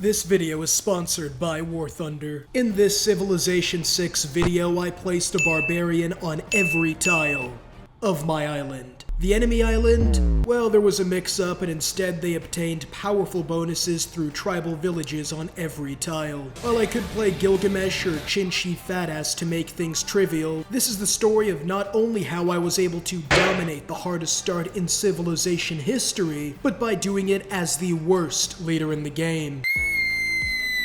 This video is sponsored by War Thunder. In this Civilization 6 video, I placed a barbarian on every tile of my island. The enemy island? Well, there was a mix-up and instead they obtained powerful bonuses through tribal villages on every tile. While I could play Gilgamesh or Chinchi Fatass to make things trivial, this is the story of not only how I was able to dominate the hardest start in Civilization history, but by doing it as the worst leader in the game.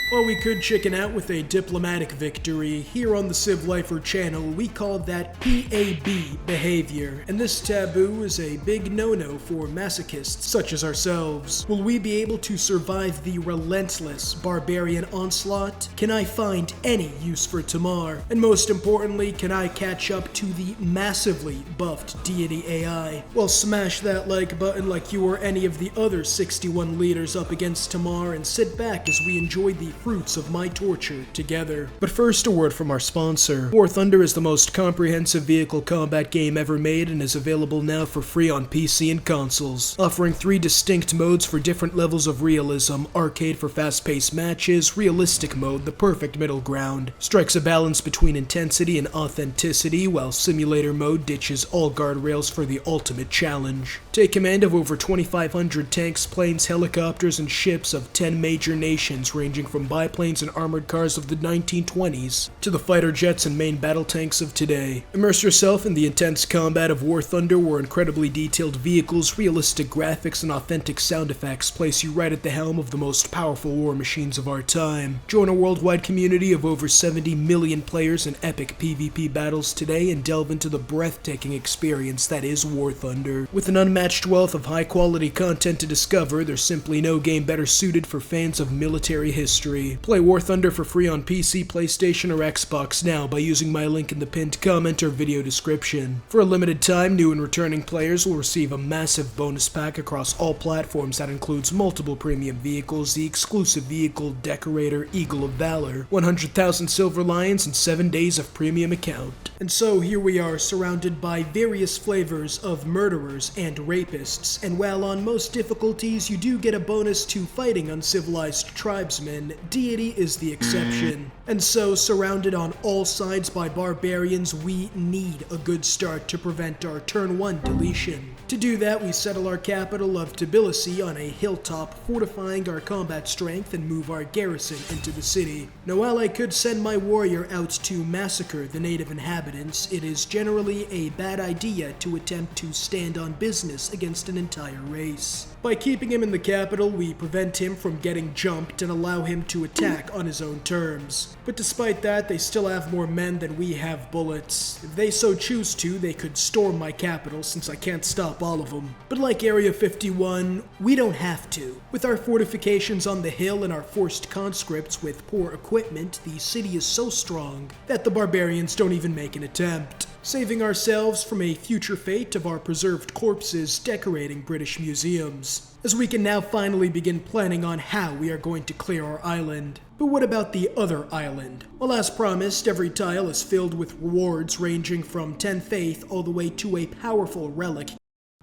While we could chicken out with a diplomatic victory, here on the Civ Lifer channel we call that PAB behavior, and this taboo is a big no-no for masochists such as ourselves. Will we be able to survive the relentless barbarian onslaught? Can I find any use for Tamar? And most importantly, can I catch up to the massively buffed Deity AI? Well, smash that like button like you or any of the other 61 leaders up against Tamar and sit back as we enjoy the fruits of my torture together. But first, a word from our sponsor. War Thunder is the most comprehensive vehicle combat game ever made and is available now for free on PC and consoles, offering 3 distinct modes for different levels of realism: arcade for fast-paced matches, realistic mode, the perfect middle ground, strikes a balance between intensity and authenticity, while simulator mode ditches all guardrails for the ultimate challenge. Take command of over 2,500 tanks, planes, helicopters, and ships of 10 major nations, ranging from biplanes and armored cars of the 1920s to the fighter jets and main battle tanks of today. Immerse yourself in the intense combat of War Thunder, where incredibly detailed vehicles, realistic graphics, and authentic sound effects place you right at the helm of the most powerful war machines of our time. Join a worldwide community of over 70 million players in epic PvP battles today and delve into the breathtaking experience that is War Thunder. With an unmatched wealth of high-quality content to discover, there's simply no game better suited for fans of military history. Play War Thunder for free on PC, PlayStation, or Xbox now by using my link in the pinned comment or video description. For a limited time, new and returning players will receive a massive bonus pack across all platforms that includes multiple premium vehicles, the exclusive vehicle decorator Eagle of Valor, 100,000 Silver Lions, and 7 days of premium account. And so here we are, surrounded by various flavors of murderers and rapists, and while on most difficulties you do get a bonus to fighting uncivilized tribesmen, Deity is the exception. And so, surrounded on all sides by barbarians, we need a good start to prevent our turn 1 deletion. To do that, we settle our capital of Tbilisi on a hilltop, fortifying our combat strength and move our garrison into the city. Now, while I could send my warrior out to massacre the native inhabitants, it is generally a bad idea to attempt to stand on business against an entire race. By keeping him in the capital, we prevent him from getting jumped and allow him to attack on his own terms. But despite that, they still have more men than we have bullets. If they so choose to, they could storm my capital, since I can't stop all of them. But like Area 51, we don't have to. With our fortifications on the hill and our forced conscripts with poor equipment, the city is so strong that the barbarians don't even make an attempt, saving ourselves from a future fate of our preserved corpses decorating British museums, as we can now finally begin planning on how we are going to clear our island. But what about the other island? Well, as promised, every tile is filled with rewards ranging from 10 faith all the way to a powerful relic.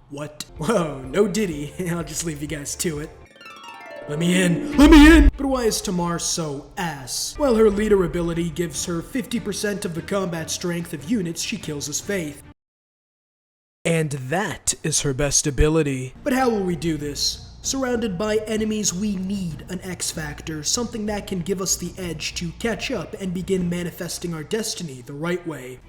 What? Whoa, no Diddy. I'll just leave you guys to it. Let me in! Let me in! But why is Tamar so ass? Well, her leader ability gives her 50% of the combat strength of units she kills as faith. And that is her best ability. But how will we do this? Surrounded by enemies, we need an X factor, something that can give us the edge to catch up and begin manifesting our destiny the right way.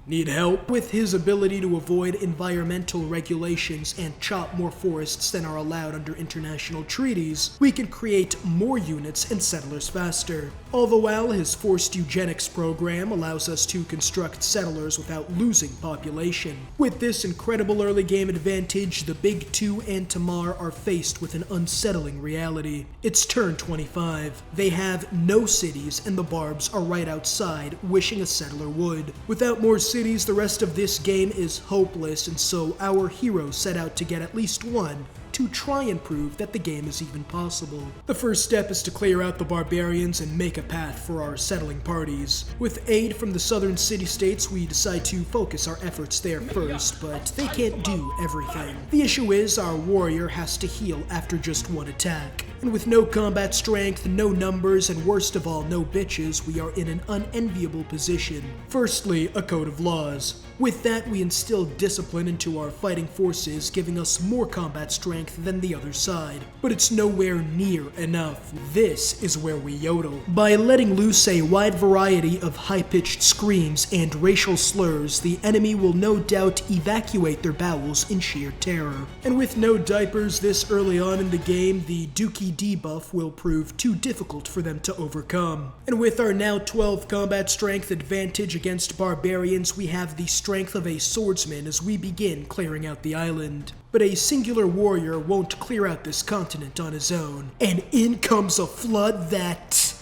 Need help? With his ability to avoid environmental regulations and chop more forests than are allowed under international treaties, we can create more units and settlers faster. All the while, his forced eugenics program allows us to construct settlers without losing population. With this incredible early game advantage, the Big Two and Tamar are faced with an unsettling reality. It's turn 25. They have no cities, and the Barbs are right outside, wishing a settler would. Without more cities, the rest of this game is hopeless, and so our heroes set out to get at least one to try and prove that the game is even possible. The first step is to clear out the barbarians and make a path for our settling parties. With aid from the southern city-states, we decide to focus our efforts there first, but they can't do everything. The issue is our warrior has to heal after just one attack. And with no combat strength, no numbers, and worst of all, no bitches, we are in an unenviable position. Firstly, a code of laws. With that, we instill discipline into our fighting forces, giving us more combat strength than the other side. But it's nowhere near enough. This is where we yodel. By letting loose a wide variety of high-pitched screams and racial slurs, the enemy will no doubt evacuate their bowels in sheer terror. And with no diapers this early on in the game, the Dookie debuff will prove too difficult for them to overcome. And with our now 12 combat strength advantage against barbarians, we have the strength of a swordsman as we begin clearing out the island. But a singular warrior won't clear out this continent on his own. And in comes a flood that...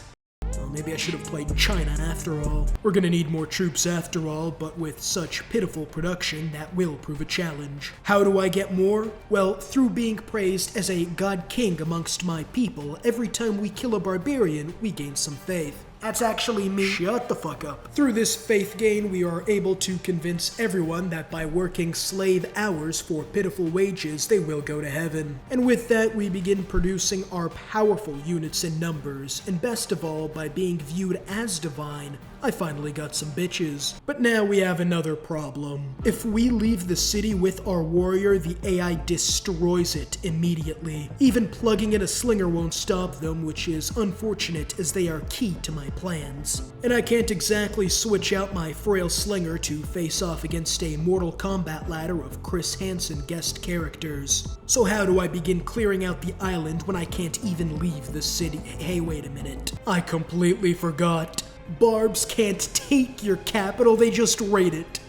well, maybe I should have played China after all. We're gonna need more troops after all, but with such pitiful production, that will prove a challenge. How do I get more? Well, through being praised as a god king amongst my people. Every time we kill a barbarian, we gain some faith. That's actually me. Shut the fuck up. Through this faith gain, we are able to convince everyone that by working slave hours for pitiful wages, they will go to heaven. And with that, we begin producing our powerful units in numbers, and best of all, by being viewed as divine, I finally got some bitches. But now we have another problem. If we leave the city with our warrior, the AI destroys it immediately. Even plugging in a slinger won't stop them, which is unfortunate as they are key to my plans. And I can't exactly switch out my frail slinger to face off against a Mortal Kombat ladder of Chris Hansen guest characters. So how do I begin clearing out the island when I can't even leave the city? Hey, wait a minute. I completely forgot. Barbs can't take your capital, they just raid it.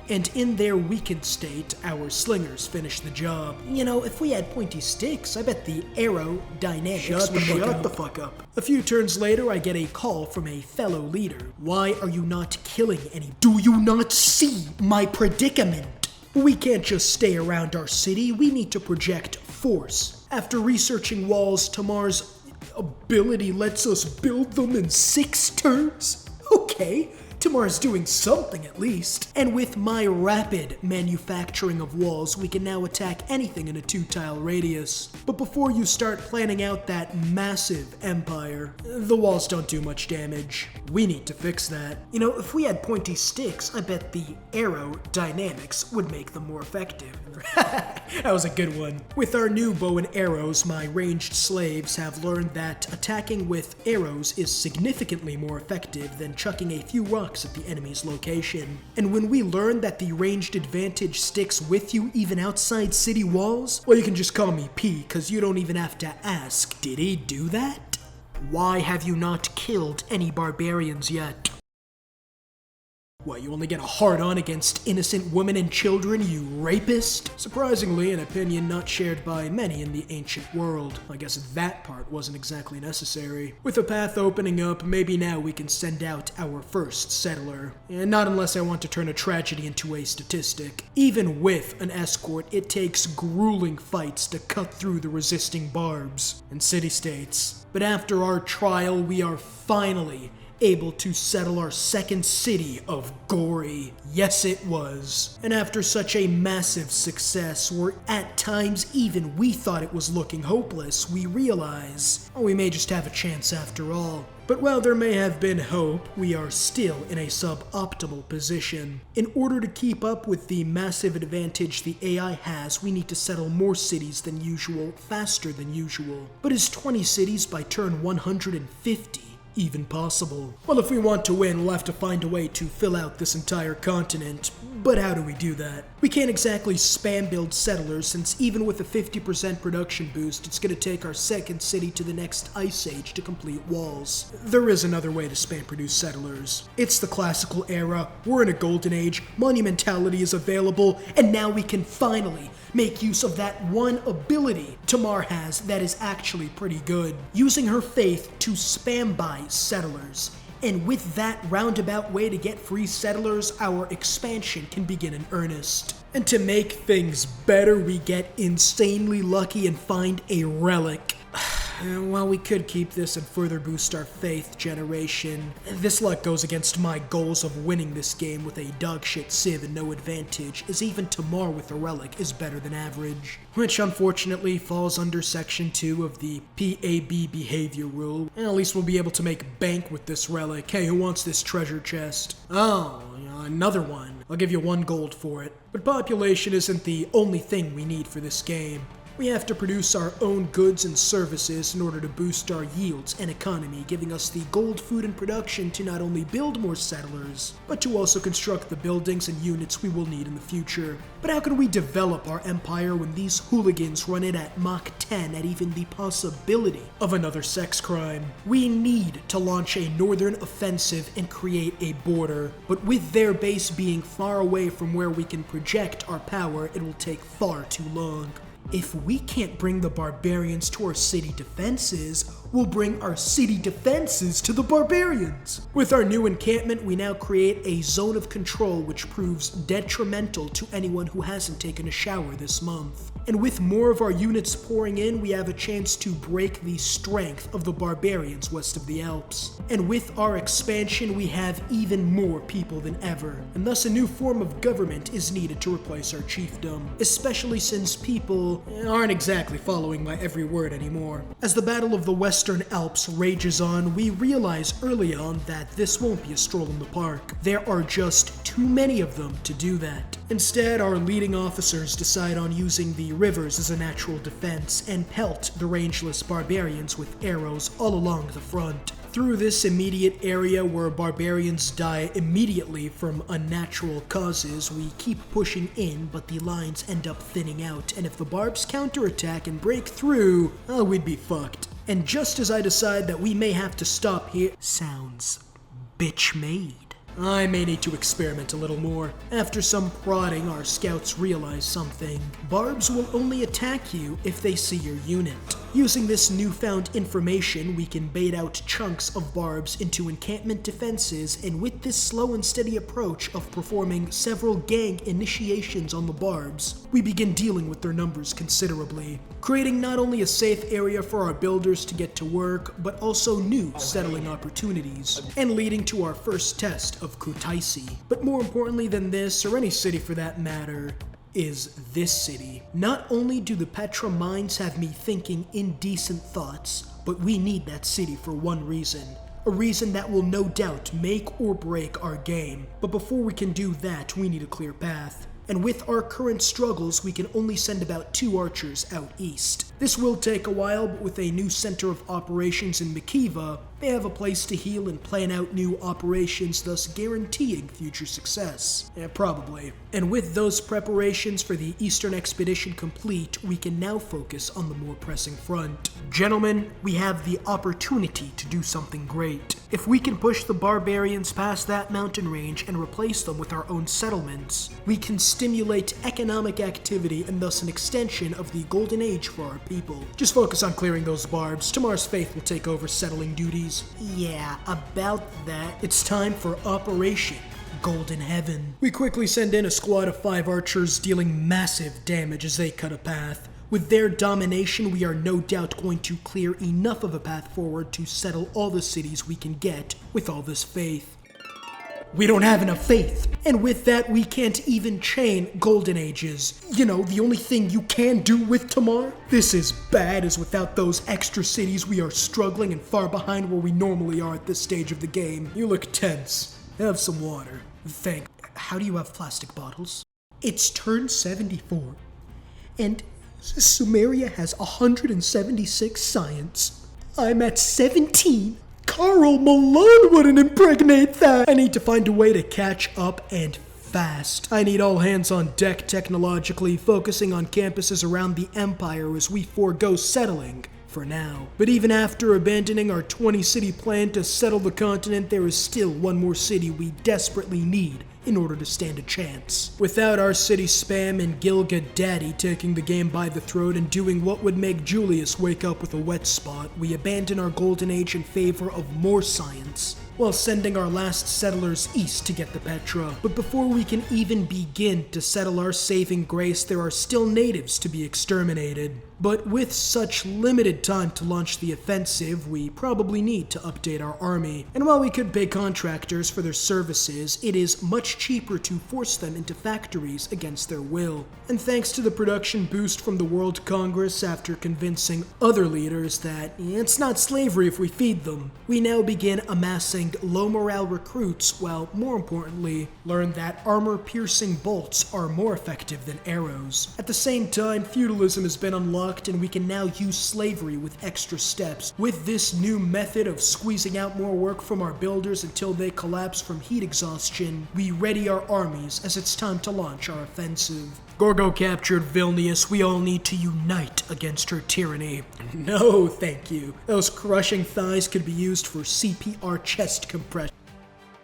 And in their weakened state, our slingers finish the job. You know, if we had pointy sticks, I bet the aerodynamics would shut the fuck up. A few turns later, I get a call from a fellow leader. Why are you not killing any? Do you not see my predicament? We can't just stay around our city, we need to project force. After researching walls, Tamar's ability lets us build them in 6 turns? Okay, Tamar's doing something at least. And with my rapid manufacturing of walls, we can now attack anything in a 2-tile radius. But before you start planning out that massive empire, the walls don't do much damage. We need to fix that. You know, if we had pointy sticks, I bet the aerodynamics would make them more effective. That was a good one. With our new bow and arrows, my ranged slaves have learned that attacking with arrows is significantly more effective than chucking a few rocks at the enemy's location. And when we learn that the ranged advantage sticks with you even outside city walls, well, you can just call me P, cause you don't even have to ask, did he do that? Why have you not killed any barbarians yet? What, you only get a hard-on against innocent women and children, you rapist? Surprisingly, an opinion not shared by many in the ancient world. I guess that part wasn't exactly necessary. With a path opening up, maybe now we can send out our first settler. And not unless I want to turn a tragedy into a statistic. Even with an escort, it takes grueling fights to cut through the resisting barbs and city-states. But after our trial, we are finally able to settle our second city of Gory. Yes, it was. And after such a massive success, where at times even we thought it was looking hopeless, we realize, oh, we may just have a chance after all. But while there may have been hope, we are still in a suboptimal position. In order to keep up with the massive advantage the AI has, we need to settle more cities than usual, faster than usual. But is 20 cities by turn 150 even possible? Well, if we want to win, we'll have to find a way to fill out this entire continent. But how do we do that? We can't exactly spam build settlers, since even with a 50% production boost, it's going to take our second city to the next ice age to complete walls. There is another way to spam produce settlers. It's the classical era, we're in a golden age, monumentality is available, and now we can finally make use of that one ability Tamar has that is actually pretty good. Using her faith to spam buy settlers. And with that roundabout way to get free settlers, our expansion can begin in earnest. And to make things better, we get insanely lucky and find a relic. And while we could keep this and further boost our faith generation, this luck goes against my goals of winning this game with a dogshit civ and no advantage, as even Tamar with a relic is better than average. Which unfortunately falls under section 2 of the PAB behavior rule. And at least we'll be able to make bank with this relic. Hey, who wants this treasure chest? Oh, another one. I'll give you 1 gold for it. But population isn't the only thing we need for this game. We have to produce our own goods and services in order to boost our yields and economy, giving us the gold, food, and production to not only build more settlers, but to also construct the buildings and units we will need in the future. But how can we develop our empire when these hooligans run it at Mach 10 at even the possibility of another sex crime? We need to launch a northern offensive and create a border, but with their base being far away from where we can project our power, it will take far too long. If we can't bring the barbarians to our city defenses, we'll bring our city defenses to the barbarians. With our new encampment, we now create a zone of control which proves detrimental to anyone who hasn't taken a shower this month. And with more of our units pouring in, we have a chance to break the strength of the barbarians west of the Alps. And with our expansion, we have even more people than ever, and thus a new form of government is needed to replace our chiefdom, especially since people aren't exactly following my every word anymore. As the Battle of the Western Alps rages on, we realize early on that this won't be a stroll in the park. There are just too many of them to do that. Instead, our leading officers decide on using the rivers as a natural defense and pelt the rangeless barbarians with arrows all along the front. Through this immediate area where barbarians die immediately from unnatural causes, we keep pushing in, but the lines end up thinning out, and if the barbs counterattack and break through, we'd be fucked. And just as I decide that we may have to stop here, sounds bitch made. I may need to experiment a little more. After some prodding, our scouts realize something. Barbs will only attack you if they see your unit. Using this newfound information, we can bait out chunks of barbs into encampment defenses, and with this slow and steady approach of performing several gang initiations on the barbs, we begin dealing with their numbers considerably, creating not only a safe area for our builders to get to work, but also new settling opportunities, and leading to our first test of Kutaisi. But more importantly than this, or any city for that matter, is this city. Not only do the Petra mines have me thinking indecent thoughts, but we need that city for one reason. A reason that will no doubt make or break our game. But before we can do that, we need a clear path. And with our current struggles, we can only send about 2 archers out east. This will take a while, but with a new center of operations in Makiva, they have a place to heal and plan out new operations, thus guaranteeing future success. Probably. And with those preparations for the Eastern Expedition complete, we can now focus on the more pressing front. Gentlemen, we have the opportunity to do something great. If we can push the barbarians past that mountain range and replace them with our own settlements, we can stimulate economic activity and thus an extension of the golden age for our people. Just focus on clearing those barbs. Tamar's faith will take over settling duties. Yeah, about that. It's time for Operation Golden Heaven. We quickly send in a squad of 5 archers dealing massive damage as they cut a path. With their domination, we are no doubt going to clear enough of a path forward to settle all the cities we can get with all this faith. We don't have enough faith. And with that, we can't even chain golden ages. You know, the only thing you can do with Tamar? This is bad, as without those extra cities, we are struggling and far behind where we normally are at this stage of the game. You look tense. Have some water. How do you have plastic bottles? It's turn 74. And Sumeria has 176 science. I'm at 17. Carl Malone wouldn't impregnate that! I need to find a way to catch up and fast. I need all hands on deck technologically, focusing on campuses around the Empire as we forego settling for now. But even after abandoning our 20-city plan to settle the continent, there is still one more city we desperately need in order to stand a chance. Without our city spam and Gilga Daddy taking the game by the throat and doing what would make Julius wake up with a wet spot, we abandon our golden age in favor of more science while sending our last settlers east to get the Petra. But before we can even begin to settle our saving grace, there are still natives to be exterminated. But with such limited time to launch the offensive, we probably need to update our army. And while we could pay contractors for their services, it is much cheaper to force them into factories against their will. And thanks to the production boost from the World Congress after convincing other leaders that it's not slavery if we feed them, we now begin amassing low morale recruits while, more importantly, learn that armor-piercing bolts are more effective than arrows. At the same time, feudalism has been unlocked and we can now use slavery with extra steps. With this new method of squeezing out more work from our builders until they collapse from heat exhaustion, we ready our armies as it's time to launch our offensive. Gorgo captured Vilnius. We all need to unite against her tyranny. No, thank you. Those crushing thighs could be used for CPR chest compression.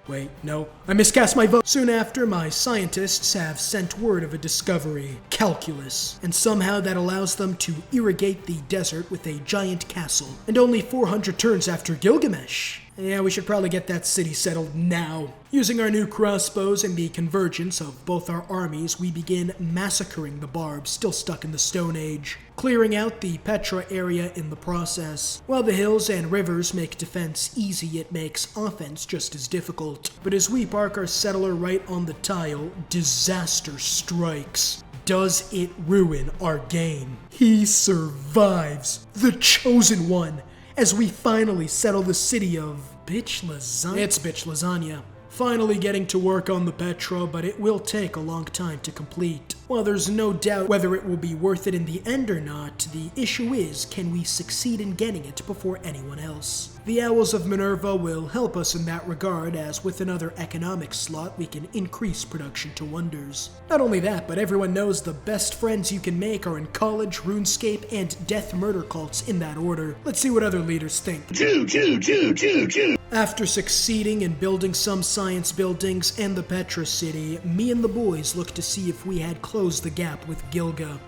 Wait, no, I miscast my vote. Soon after, my scientists have sent word of a discovery, calculus, and somehow that allows them to irrigate the desert with a giant castle. And only 400 turns after Gilgamesh. Yeah, we should probably get that city settled now. Using our new crossbows and the convergence of both our armies, we begin massacring the Barbs still stuck in the Stone Age, clearing out the Petra area in the process. While the hills and rivers make defense easy, it makes offense just as difficult. But as we park our settler right on the tile, disaster strikes. Does it ruin our game? He survives, the chosen one, as we finally settle the city of Bitch Lasagna. It's Bitch Lasagna. Finally getting to work on the Petra, but it will take a long time to complete. While there's no doubt whether it will be worth it in the end or not, the issue is, can we succeed in getting it before anyone else? The Owls of Minerva will help us in that regard, as with another economic slot, we can increase production to wonders. Not only that, but everyone knows the best friends you can make are in college, RuneScape, and death murder cults in that order. Let's see what other leaders think. After succeeding in building some science buildings and the Petra city, me and the boys looked to see if we had closed the gap with Gilga.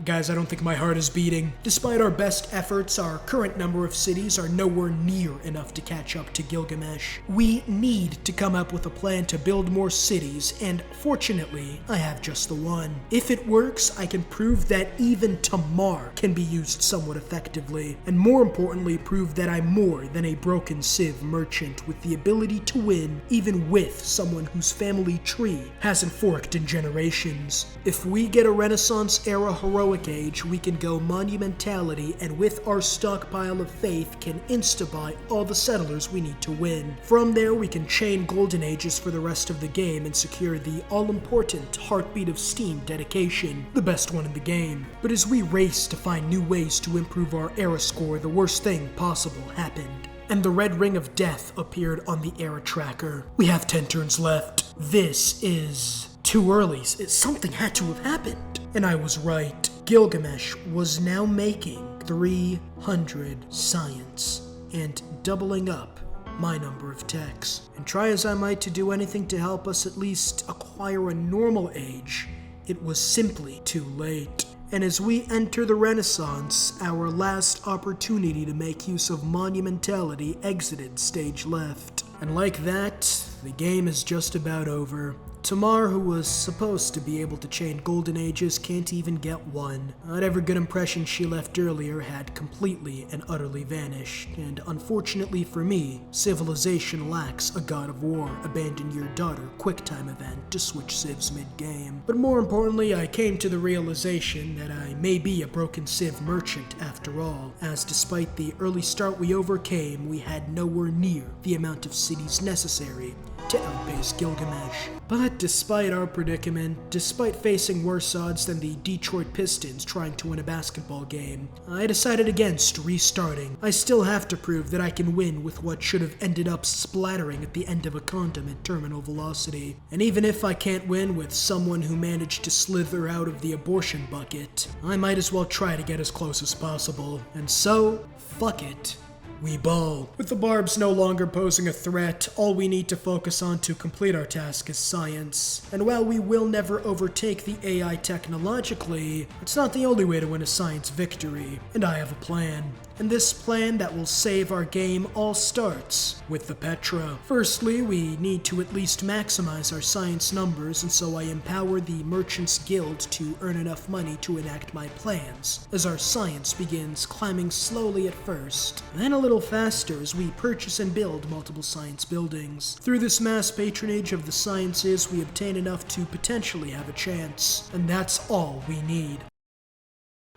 Guys, I don't think my heart is beating. Despite our best efforts, our current number of cities are nowhere near enough to catch up to Gilgamesh. We need to come up with a plan to build more cities, and fortunately, I have just the one. If it works, I can prove that even Tamar can be used somewhat effectively, and more importantly, prove that I'm more than a broken Civ merchant with the ability to win even with someone whose family tree hasn't forked in generations. If we get a Renaissance-era heroic age, we can go monumentality, and with our stockpile of faith can insta-buy all the settlers we need to win. From there, we can chain golden ages for the rest of the game and secure the all-important Heartbeat of Steam dedication, the best one in the game. But as we race to find new ways to improve our era score, the worst thing possible happened. And the red ring of death appeared on the era tracker. We have 10 turns left. This is too early. Something had to have happened. And I was right. Gilgamesh was now making 300 science and doubling up my number of techs. And try as I might to do anything to help us at least acquire a normal age, it was simply too late. And as we enter the Renaissance, our last opportunity to make use of monumentality exited stage left. And like that, the game is just about over. Tamar, who was supposed to be able to chain golden ages, can't even get one. Whatever good impression she left earlier had completely and utterly vanished, and unfortunately for me, civilization lacks a god of war, abandon your daughter QuickTime event to switch civs mid-game. But more importantly, I came to the realization that I may be a broken civ merchant after all, as despite the early start we overcame, we had nowhere near the amount of cities necessary to outbase Gilgamesh. But despite our predicament, despite facing worse odds than the Detroit Pistons trying to win a basketball game, I decided against restarting. I still have to prove that I can win with what should have ended up splattering at the end of a condom at terminal velocity. And even if I can't win with someone who managed to slither out of the abortion bucket, I might as well try to get as close as possible. And so, fuck it. We ball. With the Barbs no longer posing a threat, all we need to focus on to complete our task is science. And while we will never overtake the AI technologically, it's not the only way to win a science victory, and I have a plan. And this plan that will save our game all starts with the Petra. Firstly, we need to at least maximize our science numbers, and so I empower the Merchants Guild to earn enough money to enact my plans, as our science begins climbing slowly at first, then a little faster as we purchase and build multiple science buildings. Through this mass patronage of the sciences, we obtain enough to potentially have a chance, and that's all we need.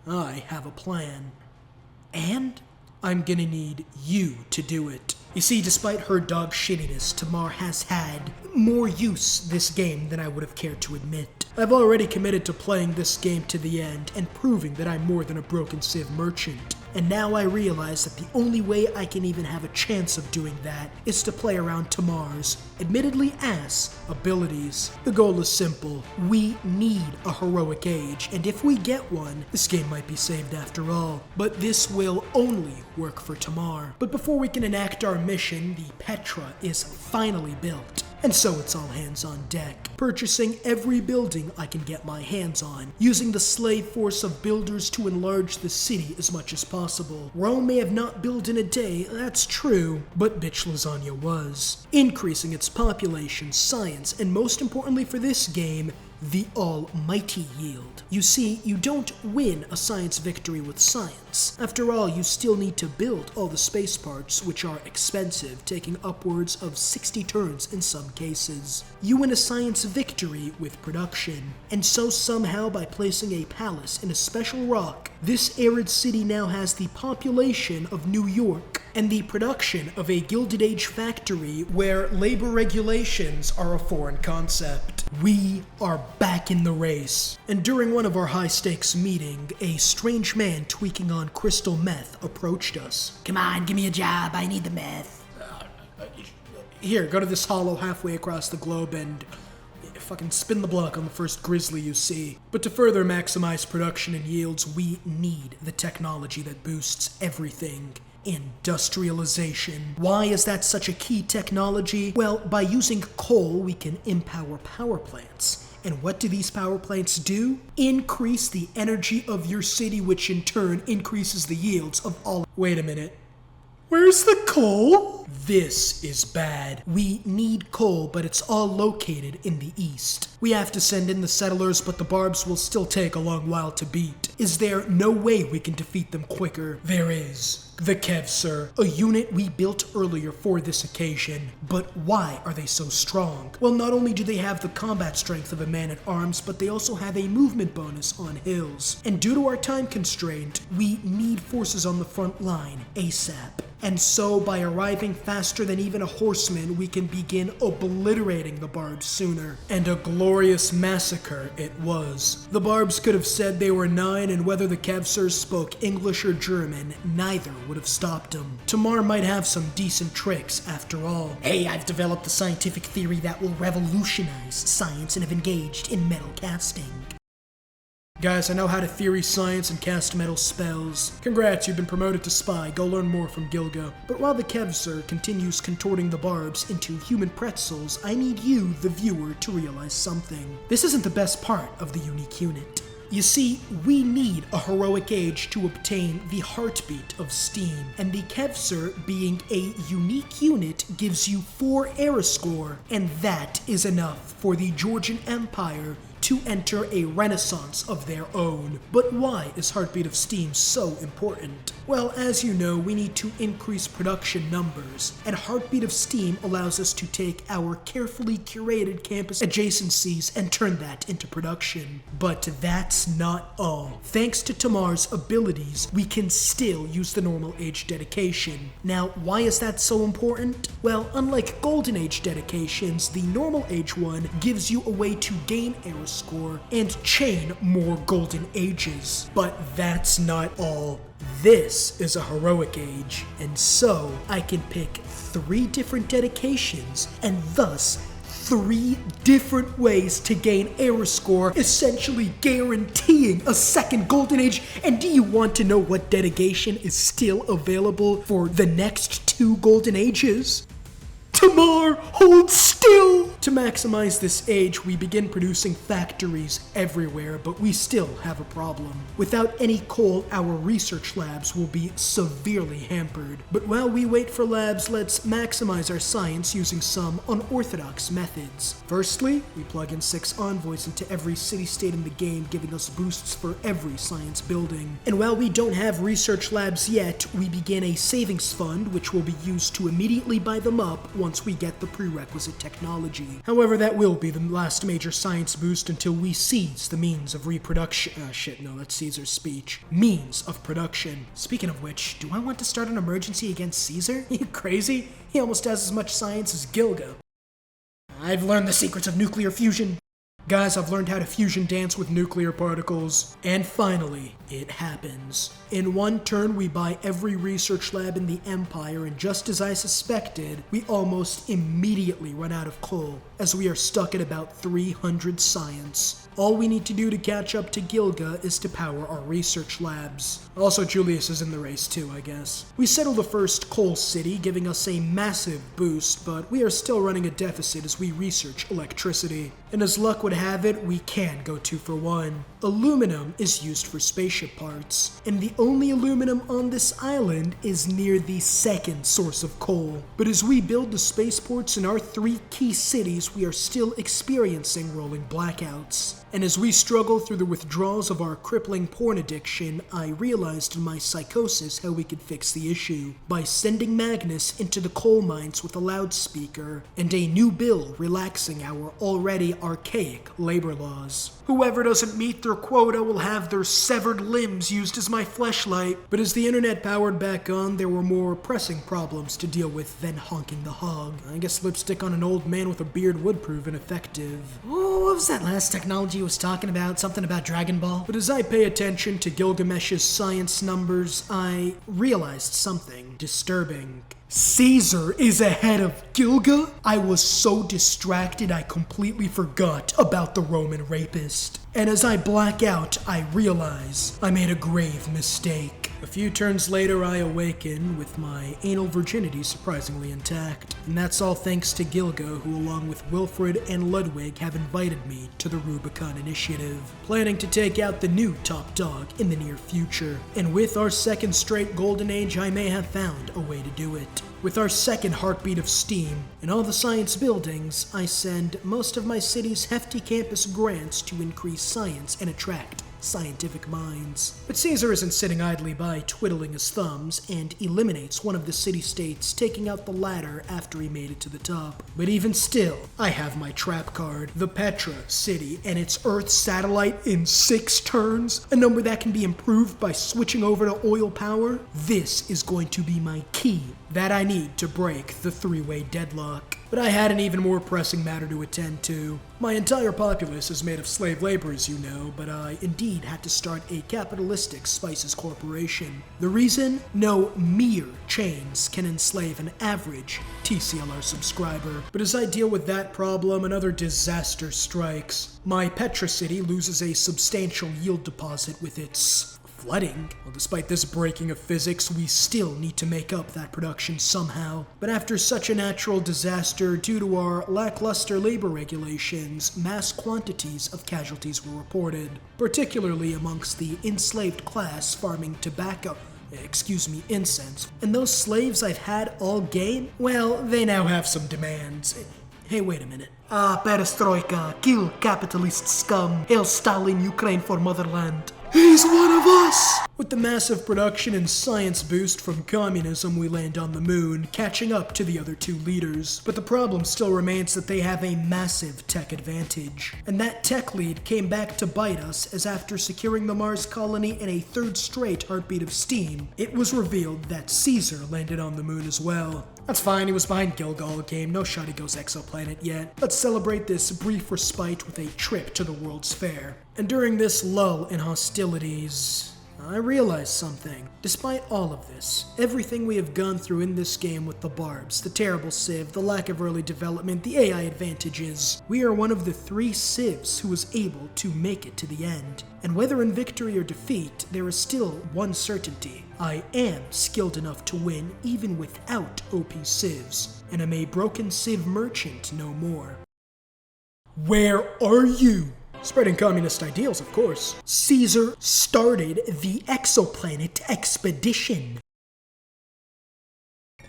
I have a plan. And I'm gonna need you to do it. You see, despite her dog shittiness, Tamar has had more use this game than I would have cared to admit. I've already committed to playing this game to the end and proving that I'm more than a broken Civ merchant. And now I realize that the only way I can even have a chance of doing that is to play around Tamar's, admittedly ass, abilities. The goal is simple. We need a heroic age, and if we get one, this game might be saved after all. But this will only work for Tamar. But before we can enact our mission, the Petra is finally built. And so it's all hands on deck, purchasing every building I can get my hands on, using the slave force of builders to enlarge the city as much as possible. Rome may have not built in a day, that's true, but bitch lasagna was. Increasing its population, science, and most importantly for this game, the almighty yield. You see, you don't win a science victory with science. After all, you still need to build all the space parts, which are expensive, taking upwards of 60 turns in some cases. You win a science victory with production. And so somehow, by placing a palace in a special rock, this arid city now has the population of New York and the production of a Gilded Age factory where labor regulations are a foreign concept. We are back in the race. And during one of our high-stakes meeting, a strange man tweaking on crystal meth approached us. Come on, give me a job, I need the meth. Here, go to this hollow halfway across the globe and fucking spin the block on the first grizzly you see. But to further maximize production and yields, we need the technology that boosts everything. Industrialization. Why is that such a key technology? Well, by using coal, we can empower power plants. And what do these power plants do? Increase the energy of your city, which in turn increases the yields of all. Wait a minute. Where's the coal? This is bad. We need coal, but it's all located in the east. We have to send in the settlers, but the Barbs will still take a long while to beat. Is there no way we can defeat them quicker? There is. The Kevser, a unit we built earlier for this occasion. But why are they so strong? Well, not only do they have the combat strength of a man-at-arms, but they also have a movement bonus on hills. And due to our time constraint, we need forces on the front line ASAP. And so, by arriving faster than even a horseman, we can begin obliterating the Barbs sooner. And a glorious massacre it was. The Barbs could have said they were 9, and whether the Kevsers spoke English or German, neither would have stopped them. Tamar might have some decent tricks, after all. Hey, I've developed a scientific theory that will revolutionize science and have engaged in metal casting. Guys, I know how to theory science and cast metal spells. Congrats, you've been promoted to spy. Go learn more from Gilga. But while the Kevser continues contorting the Barbs into human pretzels, I need you, the viewer, to realize something. This isn't the best part of the unique unit. You see, we need a heroic age to obtain the heartbeat of steam, and the Kevser, being a unique unit, gives you 4 era score, and that is enough for the Georgian Empire to enter a renaissance of their own. But why is Heartbeat of Steam so important? Well, as you know, we need to increase production numbers, and Heartbeat of Steam allows us to take our carefully curated campus adjacencies and turn that into production. But that's not all. Thanks to Tamar's abilities, we can still use the normal age dedication. Now, why is that so important? Well, unlike Golden Age dedications, the normal age one gives you a way to gain era score and chain more Golden Ages. But that's not all. This is a heroic age, and so I can pick 3 different dedications and thus 3 different ways to gain era score, essentially guaranteeing a second Golden Age. And do you want to know what dedication is still available for the next 2 Golden Ages? Tamar, hold still! To maximize this age, we begin producing factories everywhere, but we still have a problem. Without any coal, our research labs will be severely hampered. But while we wait for labs, let's maximize our science using some unorthodox methods. Firstly, we plug in 6 envoys into every city-state in the game, giving us boosts for every science building. And while we don't have research labs yet, we begin a savings fund, which will be used to immediately buy them up once we get the prerequisite technology. However, that will be the last major science boost until we seize the means of reproduction. That's Caesar's speech. Means of production. Speaking of which, do I want to start an emergency against Caesar? Are you crazy? He almost has as much science as Gilga. I've learned the secrets of nuclear fusion. Guys, I've learned how to fusion dance with nuclear particles. And finally, it happens. In one turn, we buy every research lab in the Empire, and just as I suspected, we almost immediately run out of coal, as we are stuck at about 300 science. All we need to do to catch up to Gilga is to power our research labs. Also, Julius is in the race too, I guess. We settle the first coal city, giving us a massive boost, but we are still running a deficit as we research electricity. And as luck would have it, we can go 2 for 1. Aluminum is used for spaceship parts, and the only aluminum on this island is near the second source of coal. But as we build the spaceports in our 3 key cities, we are still experiencing rolling blackouts. And as we struggle through the withdrawals of our crippling porn addiction, I realized in my psychosis how we could fix the issue by sending Magnus into the coal mines with a loudspeaker and a new bill relaxing our already archaic labor laws. Whoever doesn't meet their quota will have their severed limbs used as my fleshlight. But as the internet powered back on, there were more pressing problems to deal with than honking the hog. I guess lipstick on an old man with a beard would prove ineffective. Oh, what was that last technology you was talking about? Something about Dragon Ball? But as I pay attention to Gilgamesh's science numbers, I realized something disturbing. Caesar is ahead of Gilga? I was so distracted I completely forgot about the Roman rapist. And as I black out, I realize I made a grave mistake. A few turns later, I awaken with my anal virginity surprisingly intact. And that's all thanks to Gilga, who along with Wilfred and Ludwig have invited me to the Rubicon Initiative, planning to take out the new top dog in the near future. And with our second straight golden age, I may have found a way to do it. With our second heartbeat of steam and all the science buildings, I send most of my city's hefty campus grants to increase science and attract scientific minds. But Caesar isn't sitting idly by twiddling his thumbs and eliminates one of the city-states, taking out the ladder after he made it to the top. But even still, I have my trap card, the Petra city and its Earth satellite in 6 turns, a number that can be improved by switching over to oil power. This is going to be my key that I need to break the 3-way deadlock. But I had an even more pressing matter to attend to. My entire populace is made of slave labor, as you know, but I indeed had to start a capitalistic spices corporation. The reason? No mere chains can enslave an average TCLR subscriber. But as I deal with that problem, another disaster strikes. My Petra city loses a substantial yield deposit with its flooding. Well, despite this breaking of physics, we still need to make up that production somehow. But after such a natural disaster, due to our lackluster labor regulations, mass quantities of casualties were reported, particularly amongst the enslaved class farming incense. And those slaves I've had all game, well, they now have some demands. Hey, wait a minute. Perestroika, kill capitalist scum, hail Stalin, Ukraine for motherland. He's one of us! With the massive production and science boost from communism, we land on the moon, catching up to the other 2 leaders. But the problem still remains that they have a massive tech advantage. And that tech lead came back to bite us, as after securing the Mars colony in a 3rd straight heartbeat of steam, it was revealed that Caesar landed on the moon as well. That's fine, he was behind Gilga all game, no shot he goes exoplanet yet. Let's celebrate this brief respite with a trip to the World's Fair. And during this lull in hostilities, I realized something. Despite all of this, everything we have gone through in this game with the Barbs, the terrible Civ, the lack of early development, the AI advantages, we are one of the 3 Civs who was able to make it to the end. And whether in victory or defeat, there is still one certainty. I am skilled enough to win even without OP Civs, and am a broken Civ merchant no more. Where are you? Spreading communist ideals, of course. Caesar started the exoplanet expedition.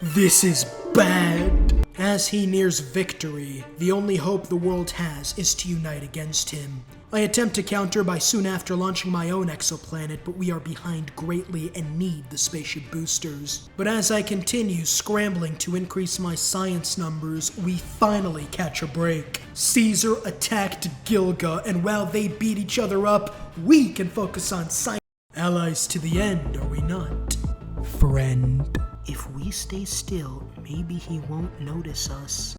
This is bad. As he nears victory, the only hope the world has is to unite against him. I attempt to counter by soon after launching my own exoplanet, but we are behind greatly and need the spaceship boosters. But as I continue scrambling to increase my science numbers, we finally catch a break. Caesar attacked Gilga, and while they beat each other up, we can focus on science. Allies to the end, are we not? Friend. If we stay still, maybe he won't notice us.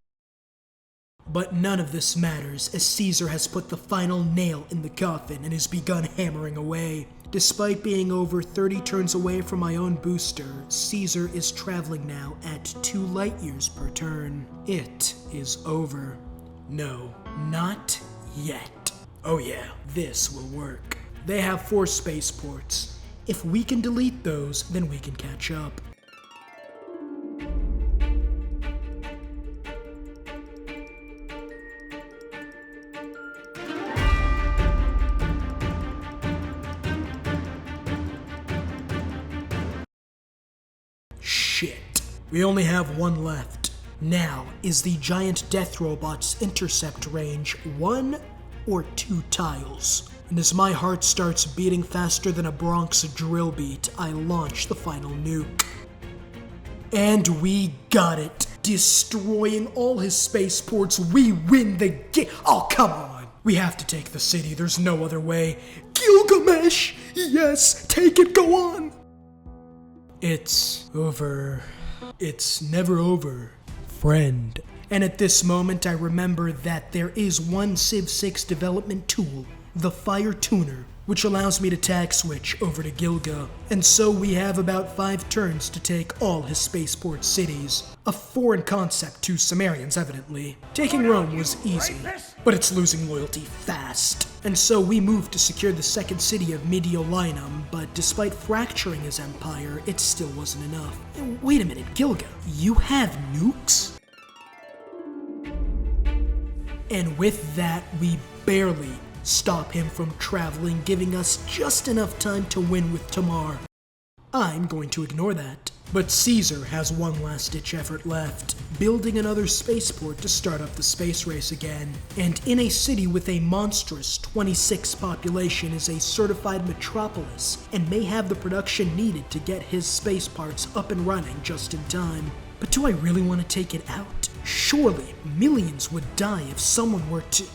But none of this matters, as Caesar has put the final nail in the coffin and has begun hammering away. Despite being over 30 turns away from my own booster, Caesar is traveling now at 2 light years per turn. It is over. No, not yet. Oh yeah, this will work. They have 4 spaceports. If we can delete those, then we can catch up. Shit. We only have 1 left. Now, is the giant death robot's intercept range 1 or 2 tiles? And as my heart starts beating faster than a Bronx drill beat, I launch the final nuke. And we got it. Destroying all his spaceports, we win the game. Oh, come on. We have to take the city. There's no other way. Gilgamesh! Yes, take it, go on! It's over. It's never over, friend. And at this moment, I remember that there is one Civ 6 development tool, the Fire Tuner, which allows me to tag switch over to Gilga. And so we have about 5 turns to take all his spaceport cities. A foreign concept to Sumerians, evidently. Taking Rome was easy, but it's losing loyalty fast. And so we moved to secure the second city of Mediolanum, but despite fracturing his empire, it still wasn't enough. Wait a minute, Gilga, you have nukes? And with that, we barely stop him from traveling, giving us just enough time to win with Tamar. I'm going to ignore that. But Caesar has one last-ditch effort left, building another spaceport to start up the space race again. And in a city with a monstrous 26 population is a certified metropolis, and may have the production needed to get his space parts up and running just in time. But do I really want to take it out? Surely millions would die if someone were to...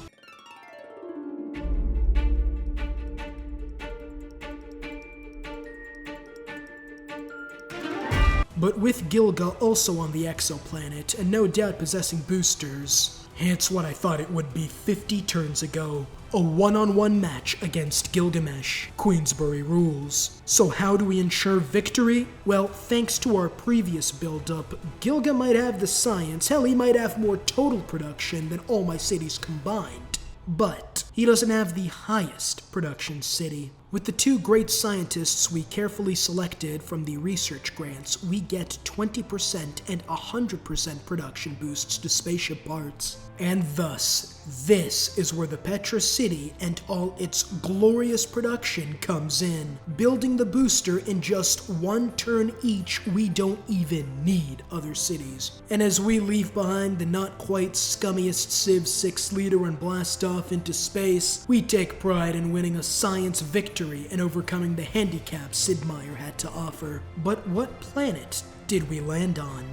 But with Gilga also on the exoplanet, and no doubt possessing boosters, it's what I thought it would be 50 turns ago. A one-on-one match against Gilgamesh. Queensbury rules. So how do we ensure victory? Well, thanks to our previous build-up, Gilga might have the science, hell, he might have more total production than all my cities combined. But he doesn't have the highest production city. With the 2 great scientists we carefully selected from the research grants, we get 20% and 100% production boosts to spaceship parts. And thus, this is where the Petra City and all its glorious production comes in. Building the booster in just 1 turn each, we don't even need other cities. And as we leave behind the not quite scummiest Civ 6 leader and blast off into space, we take pride in winning a science victory and overcoming the handicap Sid Meier had to offer. But what planet did we land on?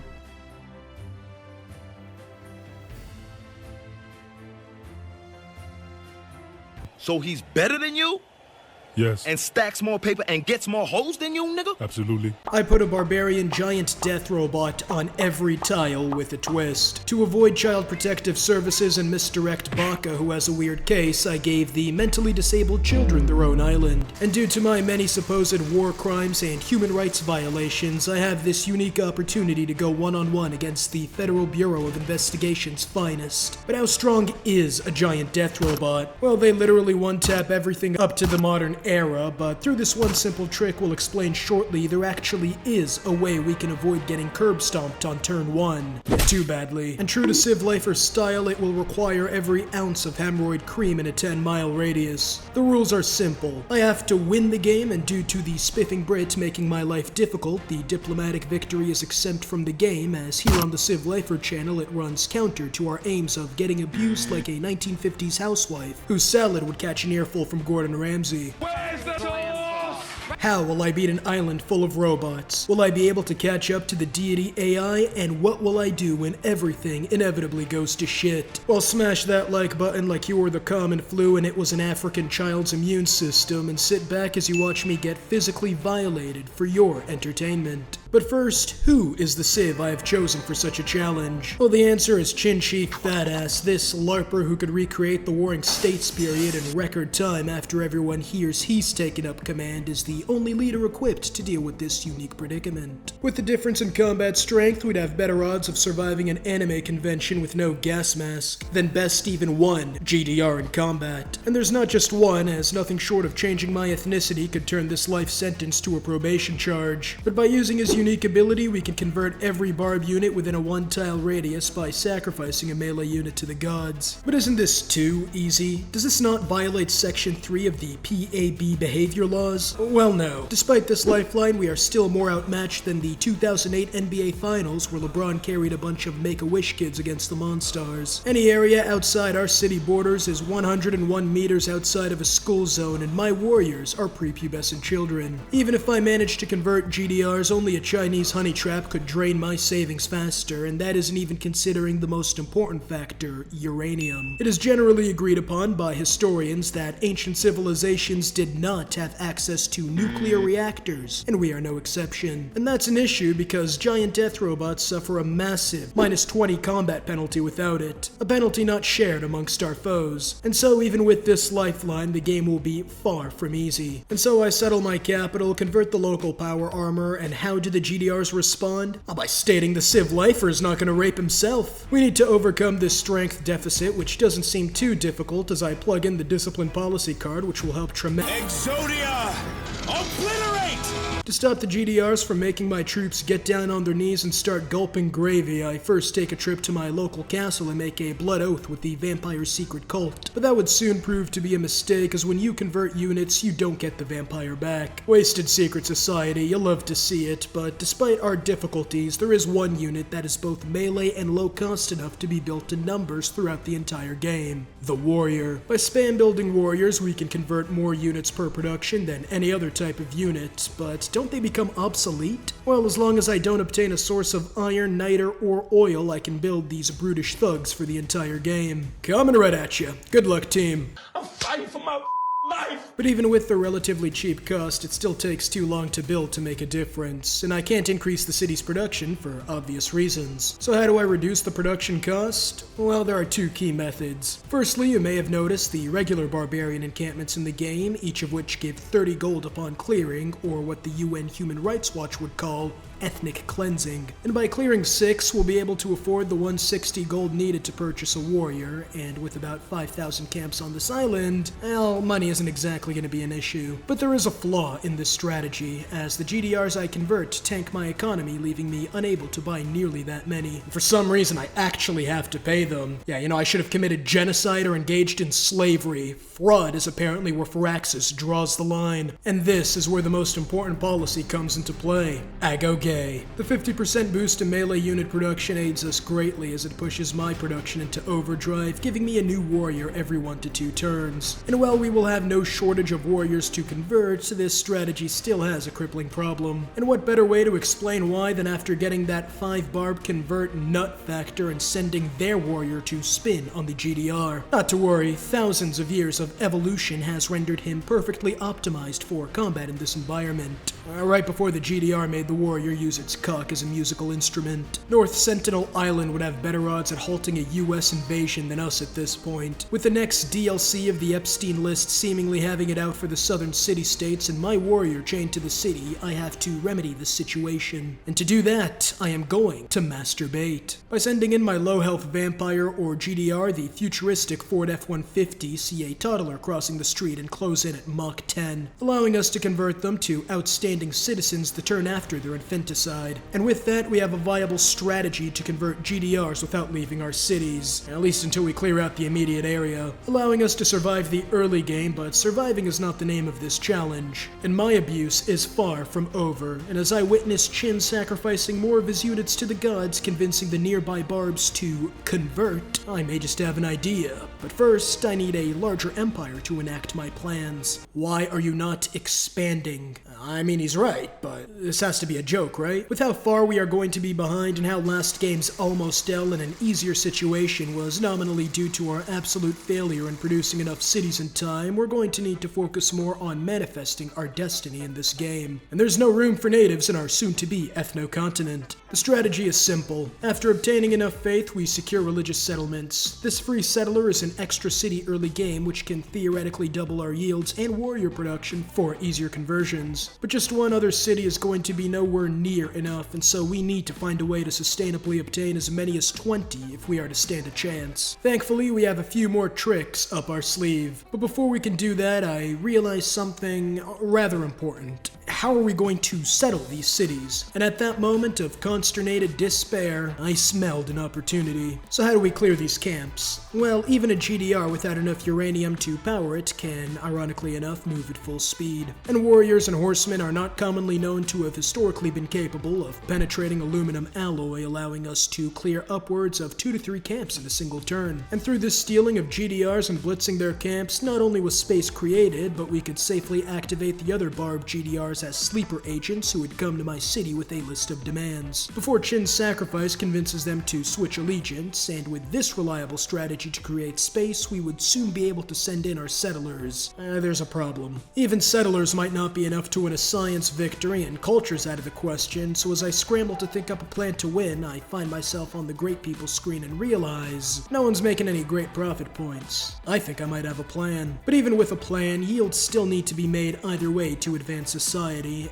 So he's better than you? Yes. And stacks more paper and gets more hoes than you, nigga? Absolutely. I put a barbarian giant death robot on every tile with a twist. To avoid Child Protective Services and misdirect Baka, who has a weird case, I gave the mentally disabled children their own island. And due to my many supposed war crimes and human rights violations, I have this unique opportunity to go one-on-one against the Federal Bureau of Investigation's finest. But how strong is a giant death robot? Well, they literally one-tap everything up to the modern era, but through this one simple trick we'll explain shortly, there actually is a way we can avoid getting curb stomped on turn 1. Too badly. And true to Civ Lifer's style, it will require every ounce of hemorrhoid cream in a 10-mile radius. The rules are simple. I have to win the game, and due to the spiffing Brit making my life difficult, the diplomatic victory is exempt from the game, as here on the Civ Lifer channel it runs counter to our aims of getting abused like a 1950s housewife, whose salad would catch an earful from Gordon Ramsay. Where's the sauce? How will I beat an island full of robots? Will I be able to catch up to the Deity AI? And what will I do when everything inevitably goes to shit? Well, smash that like button like you were the common flu and it was an African child's immune system, and sit back as you watch me get physically violated for your entertainment. But first, who is the Civ I have chosen for such a challenge? Well, the answer is Chin Chief Fatass, this LARPer who could recreate the Warring States period in record time after everyone hears he's taken up command, is the only leader equipped to deal with this unique predicament. With the difference in combat strength, we'd have better odds of surviving an anime convention with no gas mask than best even one GDR in combat. And there's not just one, as nothing short of changing my ethnicity could turn this life sentence to a probation charge. But by using his unique ability, we can convert every Barb unit within a 1-tile radius by sacrificing a melee unit to the gods. But isn't this too easy? Does this not violate Section 3 of the PAB behavior laws? Well, no. Despite this lifeline, we are still more outmatched than the 2008 NBA Finals, where LeBron carried a bunch of Make-A-Wish kids against the Monstars. Any area outside our city borders is 101 meters outside of a school zone, and my warriors are prepubescent children. Even if I manage to convert GDRs, only a Chinese honey trap could drain my savings faster, and that isn't even considering the most important factor, uranium. It is generally agreed upon by historians that ancient civilizations did not have access to nuclear reactors, and we are no exception. And that's an issue because giant death robots suffer a massive -20 combat penalty without it, a penalty not shared amongst our foes. And so even with this lifeline, the game will be far from easy. And so I settle my capital, convert the local power armor, and how do the GDRs respond? By stating the Civ Lifer is not going to rape himself. We need to overcome this strength deficit, which doesn't seem too difficult as I plug in the discipline policy card, which will help tremendously. Exodia! Obliterate! To stop the GDRs from making my troops get down on their knees and start gulping gravy, I first take a trip to my local castle and make a blood oath with the vampire's secret cult. But that would soon prove to be a mistake, as when you convert units, you don't get the vampire back. Wasted secret society, you'll love to see it, but despite our difficulties, there is one unit that is both melee and low cost enough to be built in numbers throughout the entire game: the warrior. By spam building warriors, we can convert more units per production than any other type of unit, but don't they become obsolete? Well, as long as I don't obtain a source of iron, niter, or oil, I can build these brutish thugs for the entire game. Coming right at ya. Good luck, team. I'm fighting for my life! But even with the relatively cheap cost, it still takes too long to build to make a difference, and I can't increase the city's production for obvious reasons. So how do I reduce the production cost? Well, there are two key methods. Firstly, you may have noticed the regular barbarian encampments in the game, each of which give 30 gold upon clearing, or what the UN Human Rights Watch would call ethnic cleansing. And by clearing 6, we'll be able to afford the 160 gold needed to purchase a warrior, and with about 5,000 camps on this island, well, money isn't exactly going to be an issue. But there is a flaw in this strategy, as the GDRs I convert tank my economy, leaving me unable to buy nearly that many. And for some reason, I actually have to pay them. Yeah, I should have committed genocide or engaged in slavery. Fraud is apparently where Firaxis draws the line. And this is where the most important policy comes into play: Ago-Gay. The 50% boost in melee unit production aids us greatly as it pushes my production into overdrive, giving me a new warrior every 1 to 2 turns. And while we will have no shortage of warriors to convert, this strategy still has a crippling problem. And what better way to explain why than after getting that 5 Barb convert nut factor and sending their warrior to spin on the GDR. Not to worry, thousands of years of evolution has rendered him perfectly optimized for combat in this environment. Right before the GDR made the warrior use its cock as a musical instrument. North Sentinel Island would have better odds at halting a US invasion than us at this point. With the next DLC of the Epstein list seemingly having it out for the southern city-states and my warrior chained to the city, I have to remedy the situation. And to do that, I am going to masturbate. By sending in my low-health vampire or GDR, the futuristic Ford F-150 see a toddler crossing the street and close in at Mach 10, allowing us to convert them to outstanding citizens the turn after their infanticide. And with that, we have a viable strategy to convert GDRs without leaving our cities, at least until we clear out the immediate area, allowing us to survive the early game, but surviving is not the name of this challenge. And my abuse is far from over, and as I witness Chin sacrificing more of his units to the gods, convincing the nearby Barbs to convert, I may just have an idea. But first, I need a larger empire to enact my plans. Why are you not expanding? I mean, he's right, but this has to be a joke, right? With how far we are going to be behind and how last game's almost dealt in an easier situation was nominally due to our absolute failure in producing enough cities in time, we're going to need to focus more on manifesting our destiny in this game. And there's no room for natives in our soon-to-be ethno-continent. The strategy is simple. After obtaining enough faith, we secure religious settlements. This free settler is an extra city early game which can theoretically double our yields and warrior production for easier conversions. But just one other city is going to be nowhere near enough, and so we need to find a way to sustainably obtain as many as 20 if we are to stand a chance. Thankfully, we have a few more tricks up our sleeve. But before we can do that, I realized something rather important. How are we going to settle these cities? And at that moment of consternated despair, I smelled an opportunity. So how do we clear these camps? Well, even a GDR without enough uranium to power it can, ironically enough, move at full speed. And warriors and horsemen are not commonly known to have historically been capable of penetrating aluminum alloy, allowing us to clear upwards of 2 to 3 camps in a single turn. And through this stealing of GDRs and blitzing their camps, not only was space created, but we could safely activate the other Barb GDRs as sleeper agents who would come to my city with a list of demands. Before Chin's sacrifice convinces them to switch allegiance, and with this reliable strategy to create space, we would soon be able to send in our settlers. There's a problem. Even settlers might not be enough to win a science victory, and culture's out of the question, so as I scramble to think up a plan to win, I find myself on the Great People screen and realize no one's making any great profit points. I think I might have a plan. But even with a plan, yields still need to be made either way to advance society,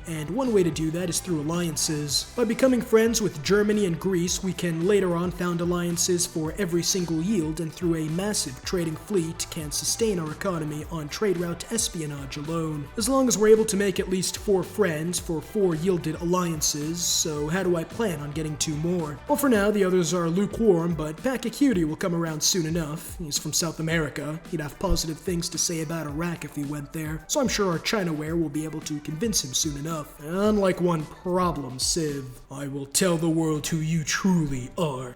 and one way to do that is through alliances. By becoming friends with Germany and Greece, we can later on found alliances for every single yield, and through a massive trading fleet can sustain our economy on trade route espionage alone. As long as we're able to make at least 4 friends for 4 yielded alliances, so how do I plan on getting 2 more? Well, for now, the others are lukewarm, but Pack-a-Cutie will come around soon enough. He's from South America. He'd have positive things to say about Iraq if he went there, so I'm sure our Chinaware will be able to convince him soon enough. Unlike one problem, Civ, I will tell the world who you truly are.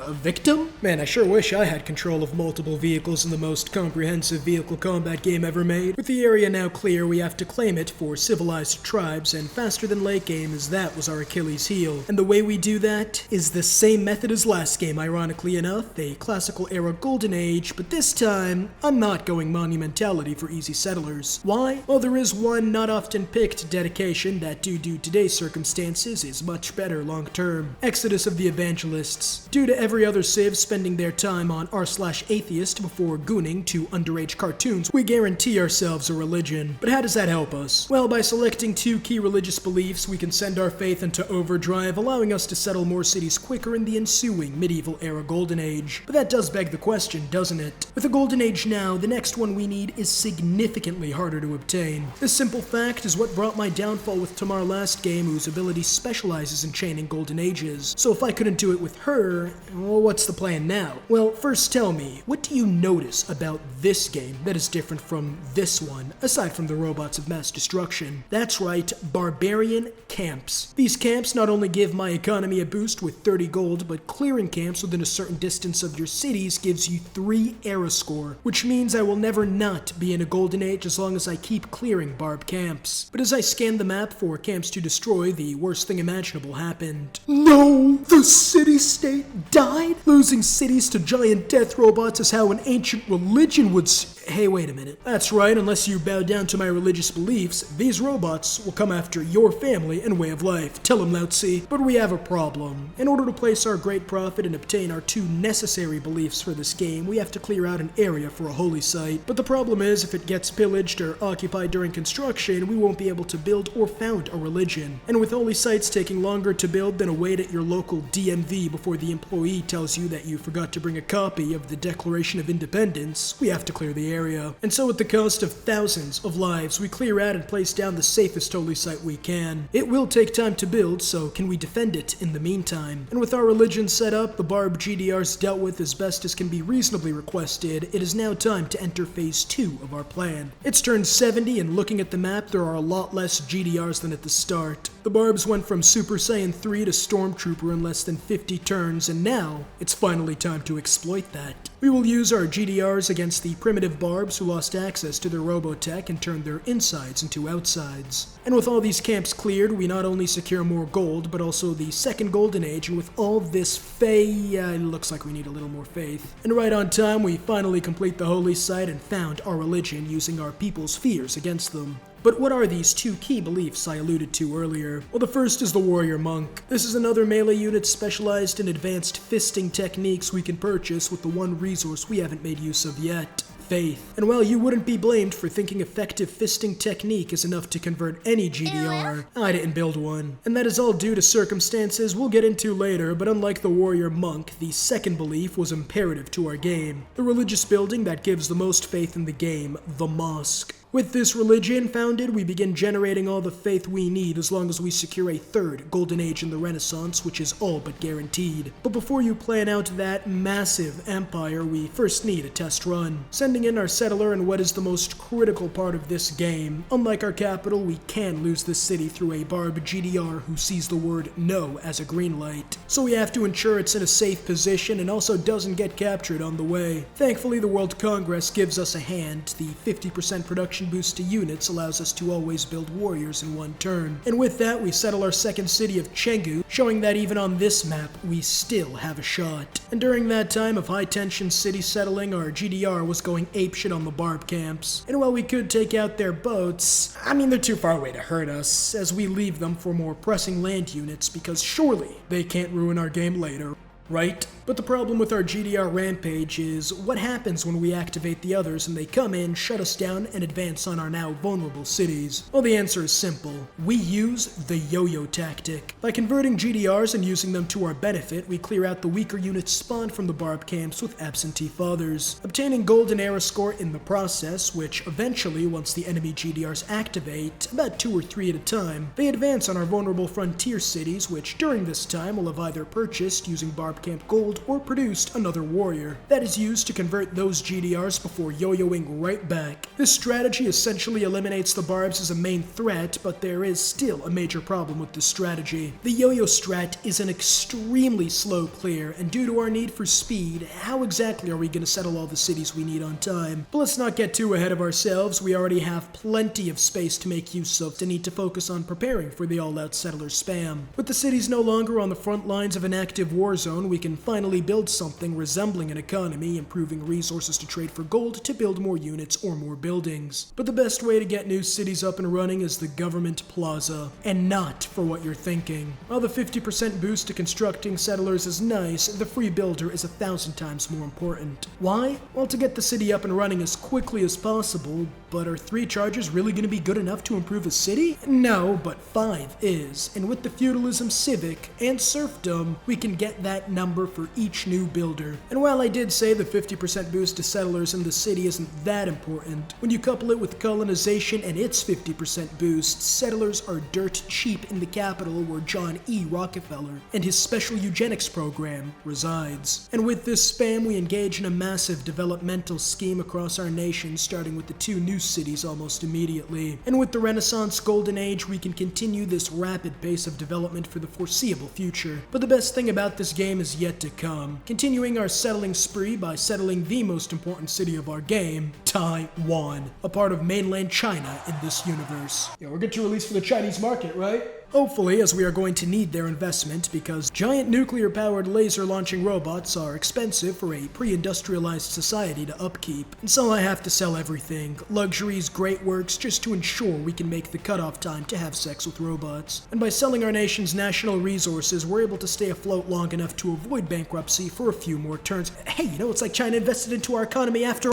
A victim? Man, I sure wish I had control of multiple vehicles in the most comprehensive vehicle combat game ever made. With the area now clear, we have to claim it for civilized tribes, and faster than late game, as that was our Achilles heel. And the way we do that is the same method as last game, ironically enough, a classical era golden age, but this time, I'm not going monumentality for easy settlers. Why? Well, there is one not often picked dedication that due to today's circumstances is much better long term. Exodus of the Evangelists. Due to every other civ spending their time on r/atheist before gooning to underage cartoons, we guarantee ourselves a religion. But how does that help us? Well, by selecting 2 key religious beliefs, we can send our faith into overdrive, allowing us to settle more cities quicker in the ensuing medieval era golden age. But that does beg the question, doesn't it? With a golden age now, the next one we need is significantly harder to obtain. This simple fact is what brought my downfall with Tamar last game, whose ability specializes in chaining golden ages. So if I couldn't do it with her, well, what's the plan now? Well, first tell me, what do you notice about this game that is different from this one, aside from the robots of mass destruction? That's right, Barbarian camps. These camps not only give my economy a boost with 30 gold, but clearing camps within a certain distance of your cities gives you 3 era score, which means I will never not be in a golden age as long as I keep clearing Barb camps. But as I scanned the map for camps to destroy, the worst thing imaginable happened. No! The city-state died? Losing cities to giant death robots is how an ancient religion would Hey, wait a minute. That's right, unless you bow down to my religious beliefs, these robots will come after your family and way of life. Tell them, Lao Tzu. But we have a problem. In order to place our great prophet and obtain our 2 necessary beliefs for this game, we have to clear out an area for a holy site. But the problem is, if it gets pillaged or occupied during construction, we won't be able to build or found a religion. And with holy sites taking longer to build than a wait at your local DMV before the employee tells you that you forgot to bring a copy of the Declaration of Independence, we have to clear the area. And so at the cost of thousands of lives, we clear out and place down the safest holy site we can. It will take time to build, so can we defend it in the meantime? And with our religion set up, the Barb GDRs dealt with as best as can be reasonably requested, it is now time to enter phase 2 of our plan. It's turned 70, and looking at the map, there are a lot less GDRs than at the start. The Barbs went from Super Saiyan 3 to Stormtrooper in less than 50 turns, and now it's finally time to exploit that. We will use our GDRs against the primitive Barbs who lost access to their Robotech and turned their insides into outsides. And with all these camps cleared, we not only secure more gold, but also the second golden age, and with all this it looks like we need a little more faith. And right on time, we finally complete the holy site and found our religion using our people's fears against them. But what are these 2 key beliefs I alluded to earlier? Well, the first is the Warrior Monk. This is another melee unit specialized in advanced fisting techniques we can purchase with the one resource we haven't made use of yet. Faith. And while you wouldn't be blamed for thinking effective fisting technique is enough to convert any GDR, I didn't build one. And that is all due to circumstances we'll get into later, but unlike the Warrior Monk, the second belief was imperative to our game. The religious building that gives the most faith in the game, the mosque. With this religion founded, we begin generating all the faith we need as long as we secure a 3rd golden age in the Renaissance, which is all but guaranteed. But before you plan out that massive empire, we first need a test run. Sending in our settler in what is the most critical part of this game. Unlike our capital, we can lose this city through a Barb GDR who sees the word no as a green light. So we have to ensure it's in a safe position and also doesn't get captured on the way. Thankfully, the World Congress gives us a hand. The 50% production boost to units allows us to always build warriors in one turn. And with that, we settle our second city of Chengdu, showing that even on this map, we still have a shot. And during that time of high-tension city settling, our GDR was going apeshit on the Barb camps. And while we could take out their boats, they're too far away to hurt us, as we leave them for more pressing land units, because surely they can't ruin our game later. Right? But the problem with our GDR rampage is what happens when we activate the others and they come in, shut us down, and advance on our now vulnerable cities? Well, the answer is simple. We use the yo-yo tactic. By converting GDRs and using them to our benefit, we clear out the weaker units spawned from the Barb camps with absentee fathers, obtaining golden era score in the process, which eventually, once the enemy GDRs activate, about 2 or 3 at a time, they advance on our vulnerable frontier cities, which during this time will have either purchased using Barb camp gold or produced another warrior. That is used to convert those GDRs before yo-yoing right back. This strategy essentially eliminates the Barbs as a main threat, but there is still a major problem with this strategy. The yo-yo strat is an extremely slow clear, and due to our need for speed, how exactly are we going to settle all the cities we need on time? But let's not get too ahead of ourselves. We already have plenty of space to make use of to need to focus on preparing for the all-out settler spam. With the cities no longer on the front lines of an active war zone, we can finally build something resembling an economy, improving resources to trade for gold to build more units or more buildings. But the best way to get new cities up and running is the government plaza, and not for what you're thinking. While the 50% boost to constructing settlers is nice, the free builder is 1,000 times more important. Why? Well, to get the city up and running as quickly as possible. But are 3 charges really going to be good enough to improve a city? No, but 5 is. And with the feudalism, civic, and serfdom, we can get that number for each new builder. And while I did say the 50% boost to settlers in the city isn't that important, when you couple it with colonization and its 50% boost, settlers are dirt cheap in the capital where John E. Rockefeller and his special eugenics program resides. And with this spam, we engage in a massive developmental scheme across our nation, starting with the 2 new cities almost immediately. And with the Renaissance Golden Age, we can continue this rapid pace of development for the foreseeable future. But the best thing about this game is yet to come, continuing our settling spree by settling the most important city of our game, Taiwan, a part of mainland China in this universe. Yeah, we're good to release for the Chinese market, right? Hopefully, as we are going to need their investment because giant nuclear-powered laser-launching robots are expensive for a pre-industrialized society to upkeep. And so I have to sell everything, luxuries, great works, just to ensure we can make the cutoff time to have sex with robots. And by selling our nation's national resources, we're able to stay afloat long enough to avoid bankruptcy for a few more turns. Hey, you know, it's like China invested into our economy after...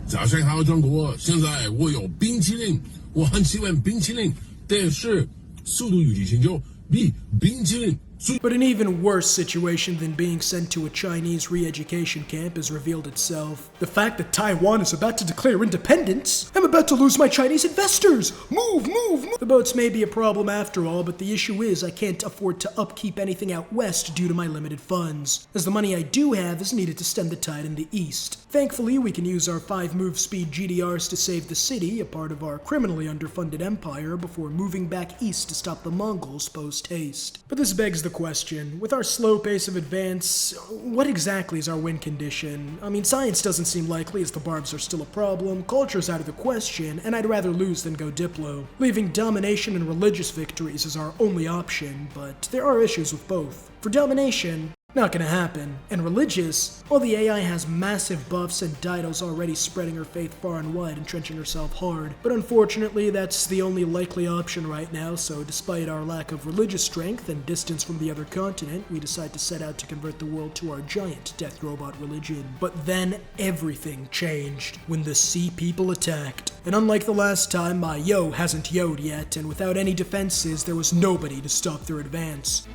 早上好，中国！现在我有冰淇淋，我很喜欢冰淇淋，但是速度与激情就比冰淇淋。 But an even worse situation than being sent to a Chinese re-education camp has revealed itself. The fact that Taiwan is about to declare independence. I'm about to lose my Chinese investors! Move, move, move! The boats may be a problem after all, but the issue is I can't afford to upkeep anything out west due to my limited funds, as the money I do have is needed to stem the tide in the east. Thankfully, we can use our 5-move speed GDRs to save the city, a part of our criminally underfunded empire, before moving back east to stop the Mongols post-haste. But this begs the question, with our slow pace of advance, what exactly is our win condition? I mean, science doesn't seem likely as the Barbs are still a problem, culture's out of the question, and I'd rather lose than go Diplo. Leaving domination and religious victories is our only option, but there are issues with both. For domination, not gonna happen. And religious, well, the AI has massive buffs and Dido's already spreading her faith far and wide, entrenching herself hard. But unfortunately, that's the only likely option right now, so despite our lack of religious strength and distance from the other continent, we decide to set out to convert the world to our giant death robot religion. But then everything changed when the Sea People attacked. And unlike the last time, my yo hasn't yo'd yet, and without any defenses, there was nobody to stop their advance.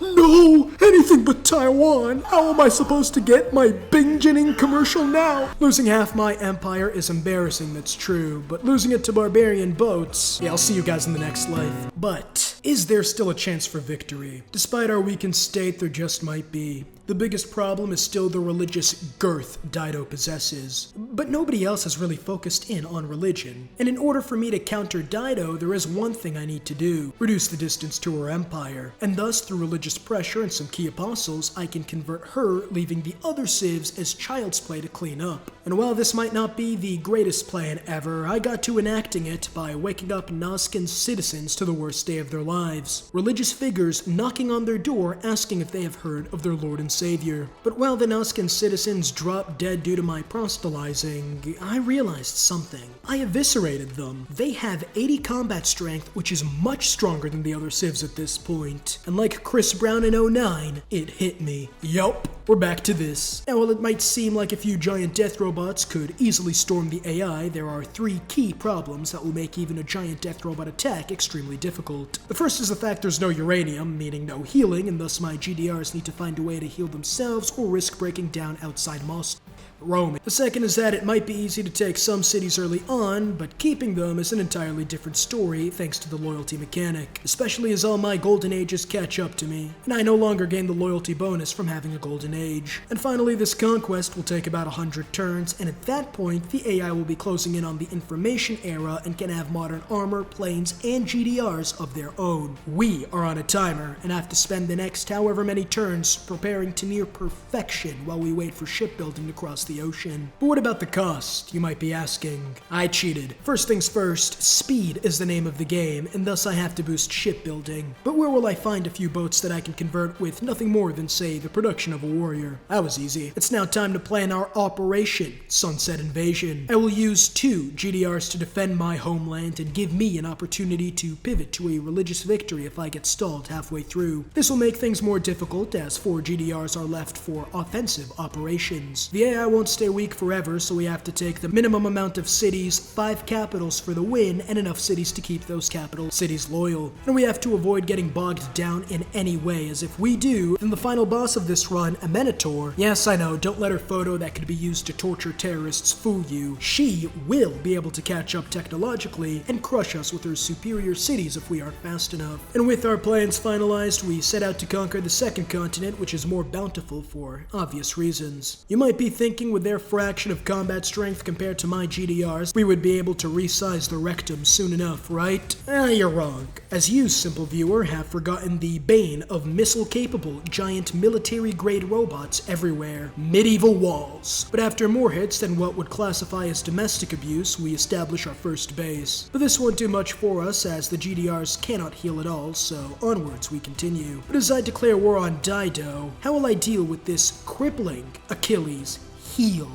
No! Anything but Taiwan! How am I supposed to get my Bing-Jinning commercial now? Losing half my empire is embarrassing, that's true, but losing it to barbarian boats... Yeah, I'll see you guys in the next life. But, is there still a chance for victory? Despite our weakened state, there just might be. The biggest problem is still the religious girth Dido possesses. But nobody else has really focused in on religion. And in order for me to counter Dido, there is one thing I need to do. Reduce the distance to her empire. And thus, through religious pressure and some key apostles, I can convert her, leaving the other civs as child's play to clean up. And while this might not be the greatest plan ever, I got to enacting it by waking up Nazcan's citizens to the worst day of their lives. Religious figures knocking on their door asking if they have heard of their Lord and Savior. But while the Nazcan citizens dropped dead due to my proselytizing, I realized something. I eviscerated them. They have 80 combat strength, which is much stronger than the other civs at this point. And like Chris Brown in 09, it hit me. Yup, we're back to this. Now, while it might seem like a few giant death robots could easily storm the AI, there are 3 key problems that will make even a giant death robot attack extremely difficult. The first is the fact there's no uranium, meaning no healing, and thus my GDRs need to find a way to heal themselves or risk breaking down outside Moscow. Rome. The second is that it might be easy to take some cities early on, but keeping them is an entirely different story thanks to the loyalty mechanic, especially as all my golden ages catch up to me, and I no longer gain the loyalty bonus from having a golden age. And finally, this conquest will take about 100 turns, and at that point, the AI will be closing in on the information era and can have modern armor, planes, and GDRs of their own. We are on a timer, and have to spend the next however many turns preparing to near perfection while we wait for shipbuilding to cross the ocean. But what about the cost, you might be asking? I cheated. First things first, speed is the name of the game, and thus I have to boost shipbuilding. But where will I find a few boats that I can convert with nothing more than, say, the production of a warrior? That was easy. It's now time to plan our operation, Sunset Invasion. I will use 2 GDRs to defend my homeland and give me an opportunity to pivot to a religious victory if I get stalled halfway through. This will make things more difficult as 4 GDRs are left for offensive operations. The AI won't stay weak forever, so we have to take the minimum amount of cities, 5 capitals for the win, and enough cities to keep those capital cities loyal. And we have to avoid getting bogged down in any way, as if we do, then the final boss of this run, a Minotaur, yes I know, don't let her photo that could be used to torture terrorists fool you. She will be able to catch up technologically and crush us with her superior cities if we aren't fast enough. And with our plans finalized, we set out to conquer the second continent, which is more bountiful for obvious reasons. You might be thinking thinking with their fraction of combat strength compared to my GDRs, we would be able to resize the rectum soon enough, right? You're wrong. As you, simple viewer, have forgotten the bane of missile-capable, giant military-grade robots everywhere, medieval walls. But after more hits than what would classify as domestic abuse, we establish our first base. But this won't do much for us, as the GDRs cannot heal at all, so onwards we continue. But as I declare war on Dido, how will I deal with this crippling Achilles heel?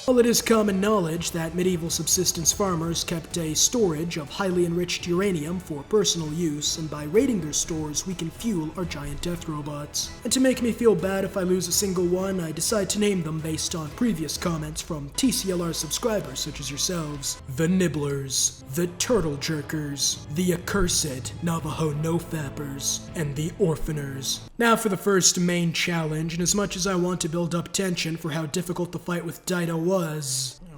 Well, it is common knowledge that medieval subsistence farmers kept a storage of highly enriched uranium for personal use, and by raiding their stores, we can fuel our giant death robots. And to make me feel bad if I lose a single one, I decide to name them based on previous comments from TCLR subscribers such as yourselves. The Nibblers, the Turtle Jerkers, the Accursed Navajo No-Fappers, and the Orphaners. Now for the first main challenge, and as much as I want to build up tension for how difficult the fight with Dido was,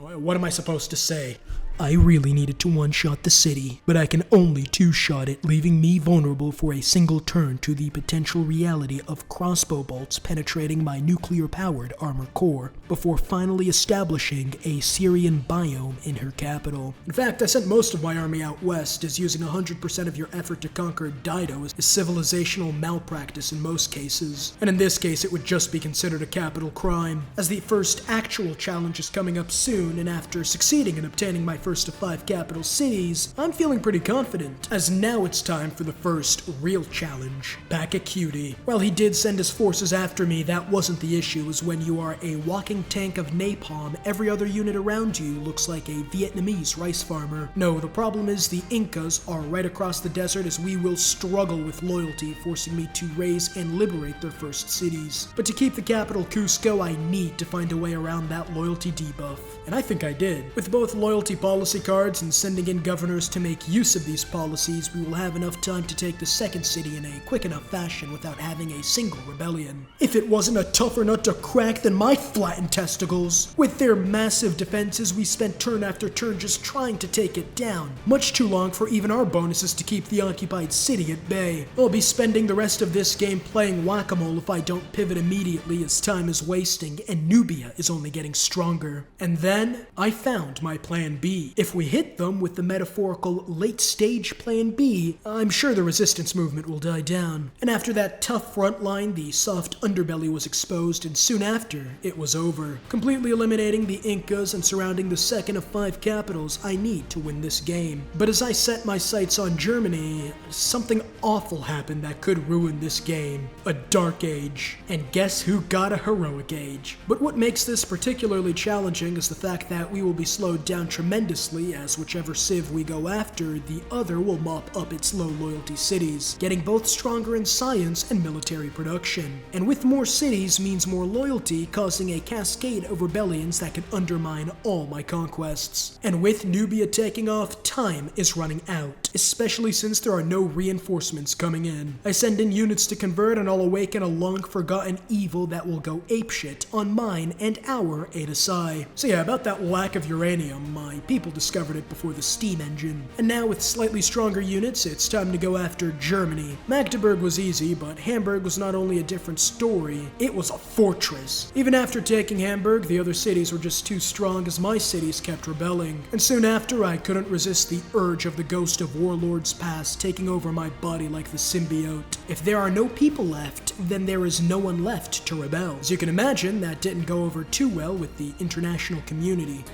what am I supposed to say? I really needed to one-shot the city, but I can only two-shot it, leaving me vulnerable for a single turn to the potential reality of crossbow bolts penetrating my nuclear-powered armor core, before finally establishing a Syrian biome in her capital. In fact, I sent most of my army out west, as using 100% of your effort to conquer Dido is civilizational malpractice in most cases, and in this case it would just be considered a capital crime. As the first actual challenge is coming up soon, and after succeeding in obtaining my first of 5 capital cities, I'm feeling pretty confident, as now it's time for the first real challenge. Pack a cutie. While he did send his forces after me, that wasn't the issue, as when you are a walking tank of napalm, every other unit around you looks like a Vietnamese rice farmer. No, the problem is the Incas are right across the desert, as we will struggle with loyalty, forcing me to raise and liberate their first cities. But to keep the capital Cusco, I need to find a way around that loyalty debuff. And I think I did. With both loyalty policy cards and sending in governors to make use of these policies, we will have enough time to take the second city in a quick enough fashion without having a single rebellion. If it wasn't a tougher nut to crack than my flattened testicles. With their massive defenses, we spent turn after turn just trying to take it down. Much too long for even our bonuses to keep the occupied city at bay. I'll be spending the rest of this game playing whack-a-mole if I don't pivot immediately, as time is wasting and Nubia is only getting stronger. And then, I found my plan B. If we hit them with the metaphorical late-stage plan B, I'm sure the resistance movement will die down. And after that tough front line, the soft underbelly was exposed, and soon after, it was over. Completely eliminating the Incas and surrounding the second of 5 capitals, I need to win this game. But as I set my sights on Germany, something awful happened that could ruin this game. A dark age. And guess who got a heroic age? But what makes this particularly challenging is the fact that we will be slowed down tremendously, as whichever civ we go after, the other will mop up its low loyalty cities, getting both stronger in science and military production. And with more cities means more loyalty, causing a cascade of rebellions that can undermine all my conquests. And with Nubia taking off, time is running out, especially since there are no reinforcements coming in. I send in units to convert, and I'll awaken a long-forgotten evil that will go apeshit on mine and our Eta Psi. So yeah, about that lack of uranium, my people discovered it before the steam engine. And now with slightly stronger units, it's time to go after Germany. Magdeburg was easy, but Hamburg was not only a different story, it was a fortress. Even after taking Hamburg, the other cities were just too strong, as my cities kept rebelling. And soon after, I couldn't resist the urge of the ghost of Warlord's past taking over my body like the symbiote. If there are no people left, then there is no one left to rebel. As you can imagine, that didn't go over too well with the international community.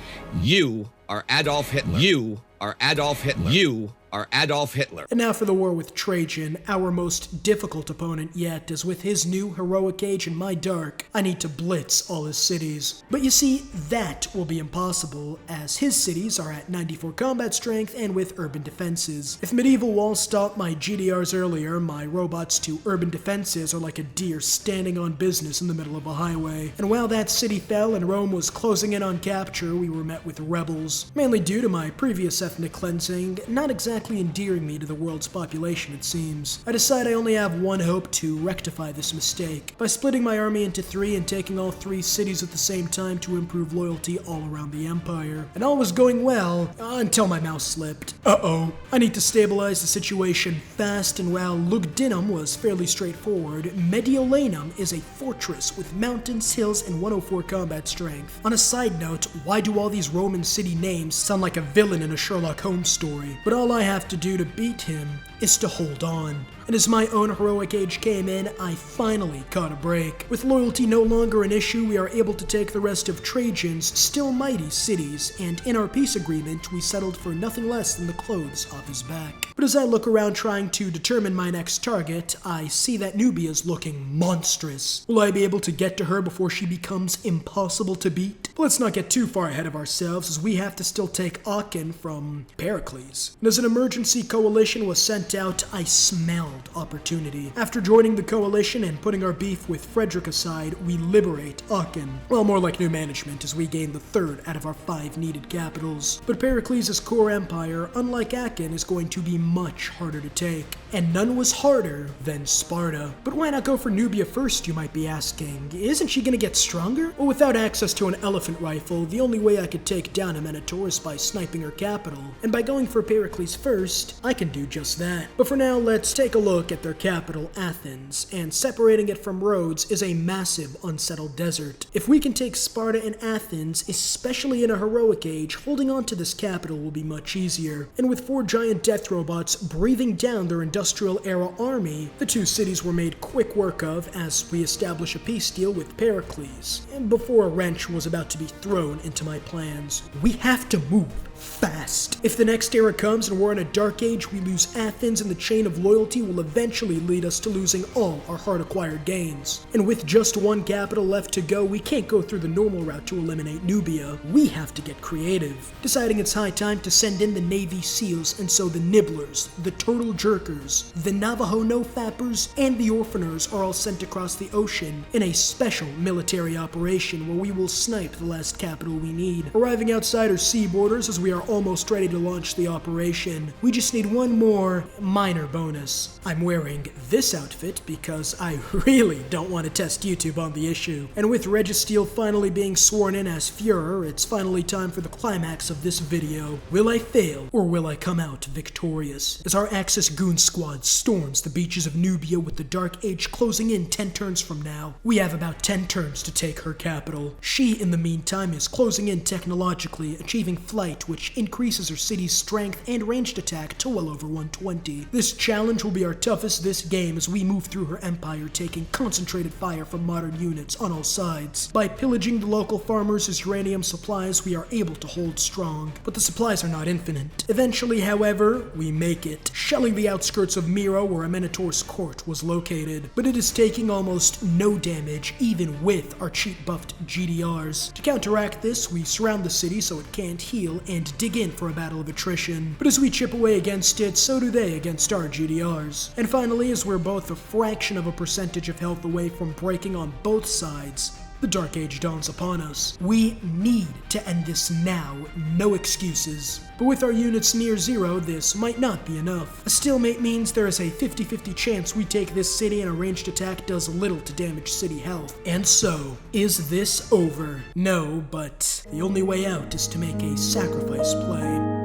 You are Adolf Hitler. You are Adolf Hitler. You are Adolf Hitler. And now for the war with Trajan, our most difficult opponent yet, as with his new heroic age in my dark, I need to blitz all his cities. But you see, that will be impossible, as his cities are at 94 combat strength and with urban defenses. If medieval walls stopped my GDRs earlier, my robots to urban defenses are like a deer standing on business in the middle of a highway. And while that city fell and Rome was closing in on capture, we were met with rebels, mainly due to my previous ethnic cleansing, not exactly exactly endearing me to the world's population, it seems. I decide I only have one hope to rectify this mistake, by splitting my army into 3 and taking all 3 cities at the same time to improve loyalty all around the empire. And all was going well, until my mouse slipped. Uh-oh. I need to stabilize the situation fast, and while Lugdunum was fairly straightforward, Mediolanum is a fortress with mountains, hills, and 104 combat strength. On a side note, why do all these Roman city names sound like a villain in a Sherlock Holmes story? But all I have to do to beat him is to hold on. And as my own heroic age came in, I finally caught a break. With loyalty no longer an issue, we are able to take the rest of Trajan's still mighty cities, and in our peace agreement, we settled for nothing less than the clothes off his back. But as I look around trying to determine my next target, I see that Nubia's looking monstrous. Will I be able to get to her before she becomes impossible to beat? But let's not get too far ahead of ourselves, as we have to still take Aachen from Pericles. And as an emergency coalition was sent out, I smelled opportunity. After joining the coalition and putting our beef with Frederick aside, we liberate Aachen. Well, more like new management, as we gain the 3rd out of our 5 needed capitals. But Pericles' core empire, unlike Aachen, is going to be much harder to take. And none was harder than Sparta. But why not go for Nubia first, you might be asking? Isn't she gonna get stronger? Well, without access to an elephant rifle, the only way I could take down a Minotaur is by sniping her capital. And by going for Pericles first, I can do just that. But for now, let's take a look at their capital, Athens, and separating it from Rhodes is a massive unsettled desert. If we can take Sparta and Athens, especially in a heroic age, holding on to this capital will be much easier. And with 4 giant death robots breathing down their industrial era army, the 2 cities were made quick work of as we establish a peace deal with Pericles. And before a wrench was about to be thrown into my plans, we have to move fast. If the next era comes and we're in a dark age, we lose Athens, and the chain of loyalty will eventually lead us to losing all our hard-acquired gains. And with just 1 capital left to go, we can't go through the normal route to eliminate Nubia. We have to get creative, deciding it's high time to send in the Navy SEALs, and so the Nibblers, the Turtle Jerkers, the Navajo No-Fappers, and the Orphaners are all sent across the ocean in a special military operation where we will snipe the last capital we need. Arriving outside our sea borders as we are almost ready to launch the operation, we just need one more minor bonus. I'm wearing this outfit because I really don't want to test YouTube on the issue. And with Registeel finally being sworn in as Führer, it's finally time for the climax of this video. Will I fail, or will I come out victorious? As our Axis Goon Squad storms the beaches of Nubia with the Dark Age closing in 10 turns from now, we have about 10 turns to take her capital. She, in the meantime, is closing in technologically, achieving flight, which increases her city's strength and ranged attack to well over 120. This challenge will be our toughest this game as we move through her empire, taking concentrated fire from modern units on all sides. By pillaging the local farmers' uranium supplies, we are able to hold strong, but the supplies are not infinite. Eventually, however, we make it, shelling the outskirts of Miro where a Minotaur's court was located, but it is taking almost no damage even with our cheap buffed GDRs. To counteract this, we surround the city so it can't heal and dig in for a battle of attrition. But as we chip away against it, so do they against our GDRs. And finally, as we're both a fraction of a percentage of health away from breaking on both sides, the Dark Age dawns upon us. We need to end this now, no excuses. But with our units near 0, this might not be enough. A stalemate means there is a 50-50 chance we take this city and a ranged attack does little to damage city health. And so, is this over? No, but the only way out is to make a sacrifice play.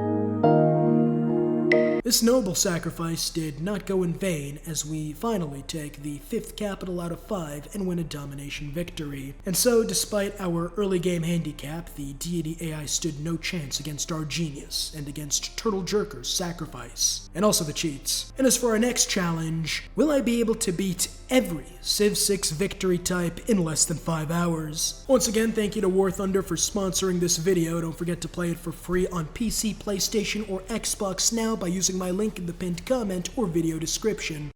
This noble sacrifice did not go in vain, as we finally take the 5th capital out of 5 and win a domination victory. And so, despite our early game handicap, the Deity AI stood no chance against our genius and against Turtle Jerker's sacrifice, and also the cheats. And as for our next challenge, will I be able to beat every Civ 6 victory type in less than 5 hours? Once again, thank you to War Thunder for sponsoring this video. Don't forget to play it for free on PC, PlayStation, or Xbox now by using my link in the pinned comment or video description.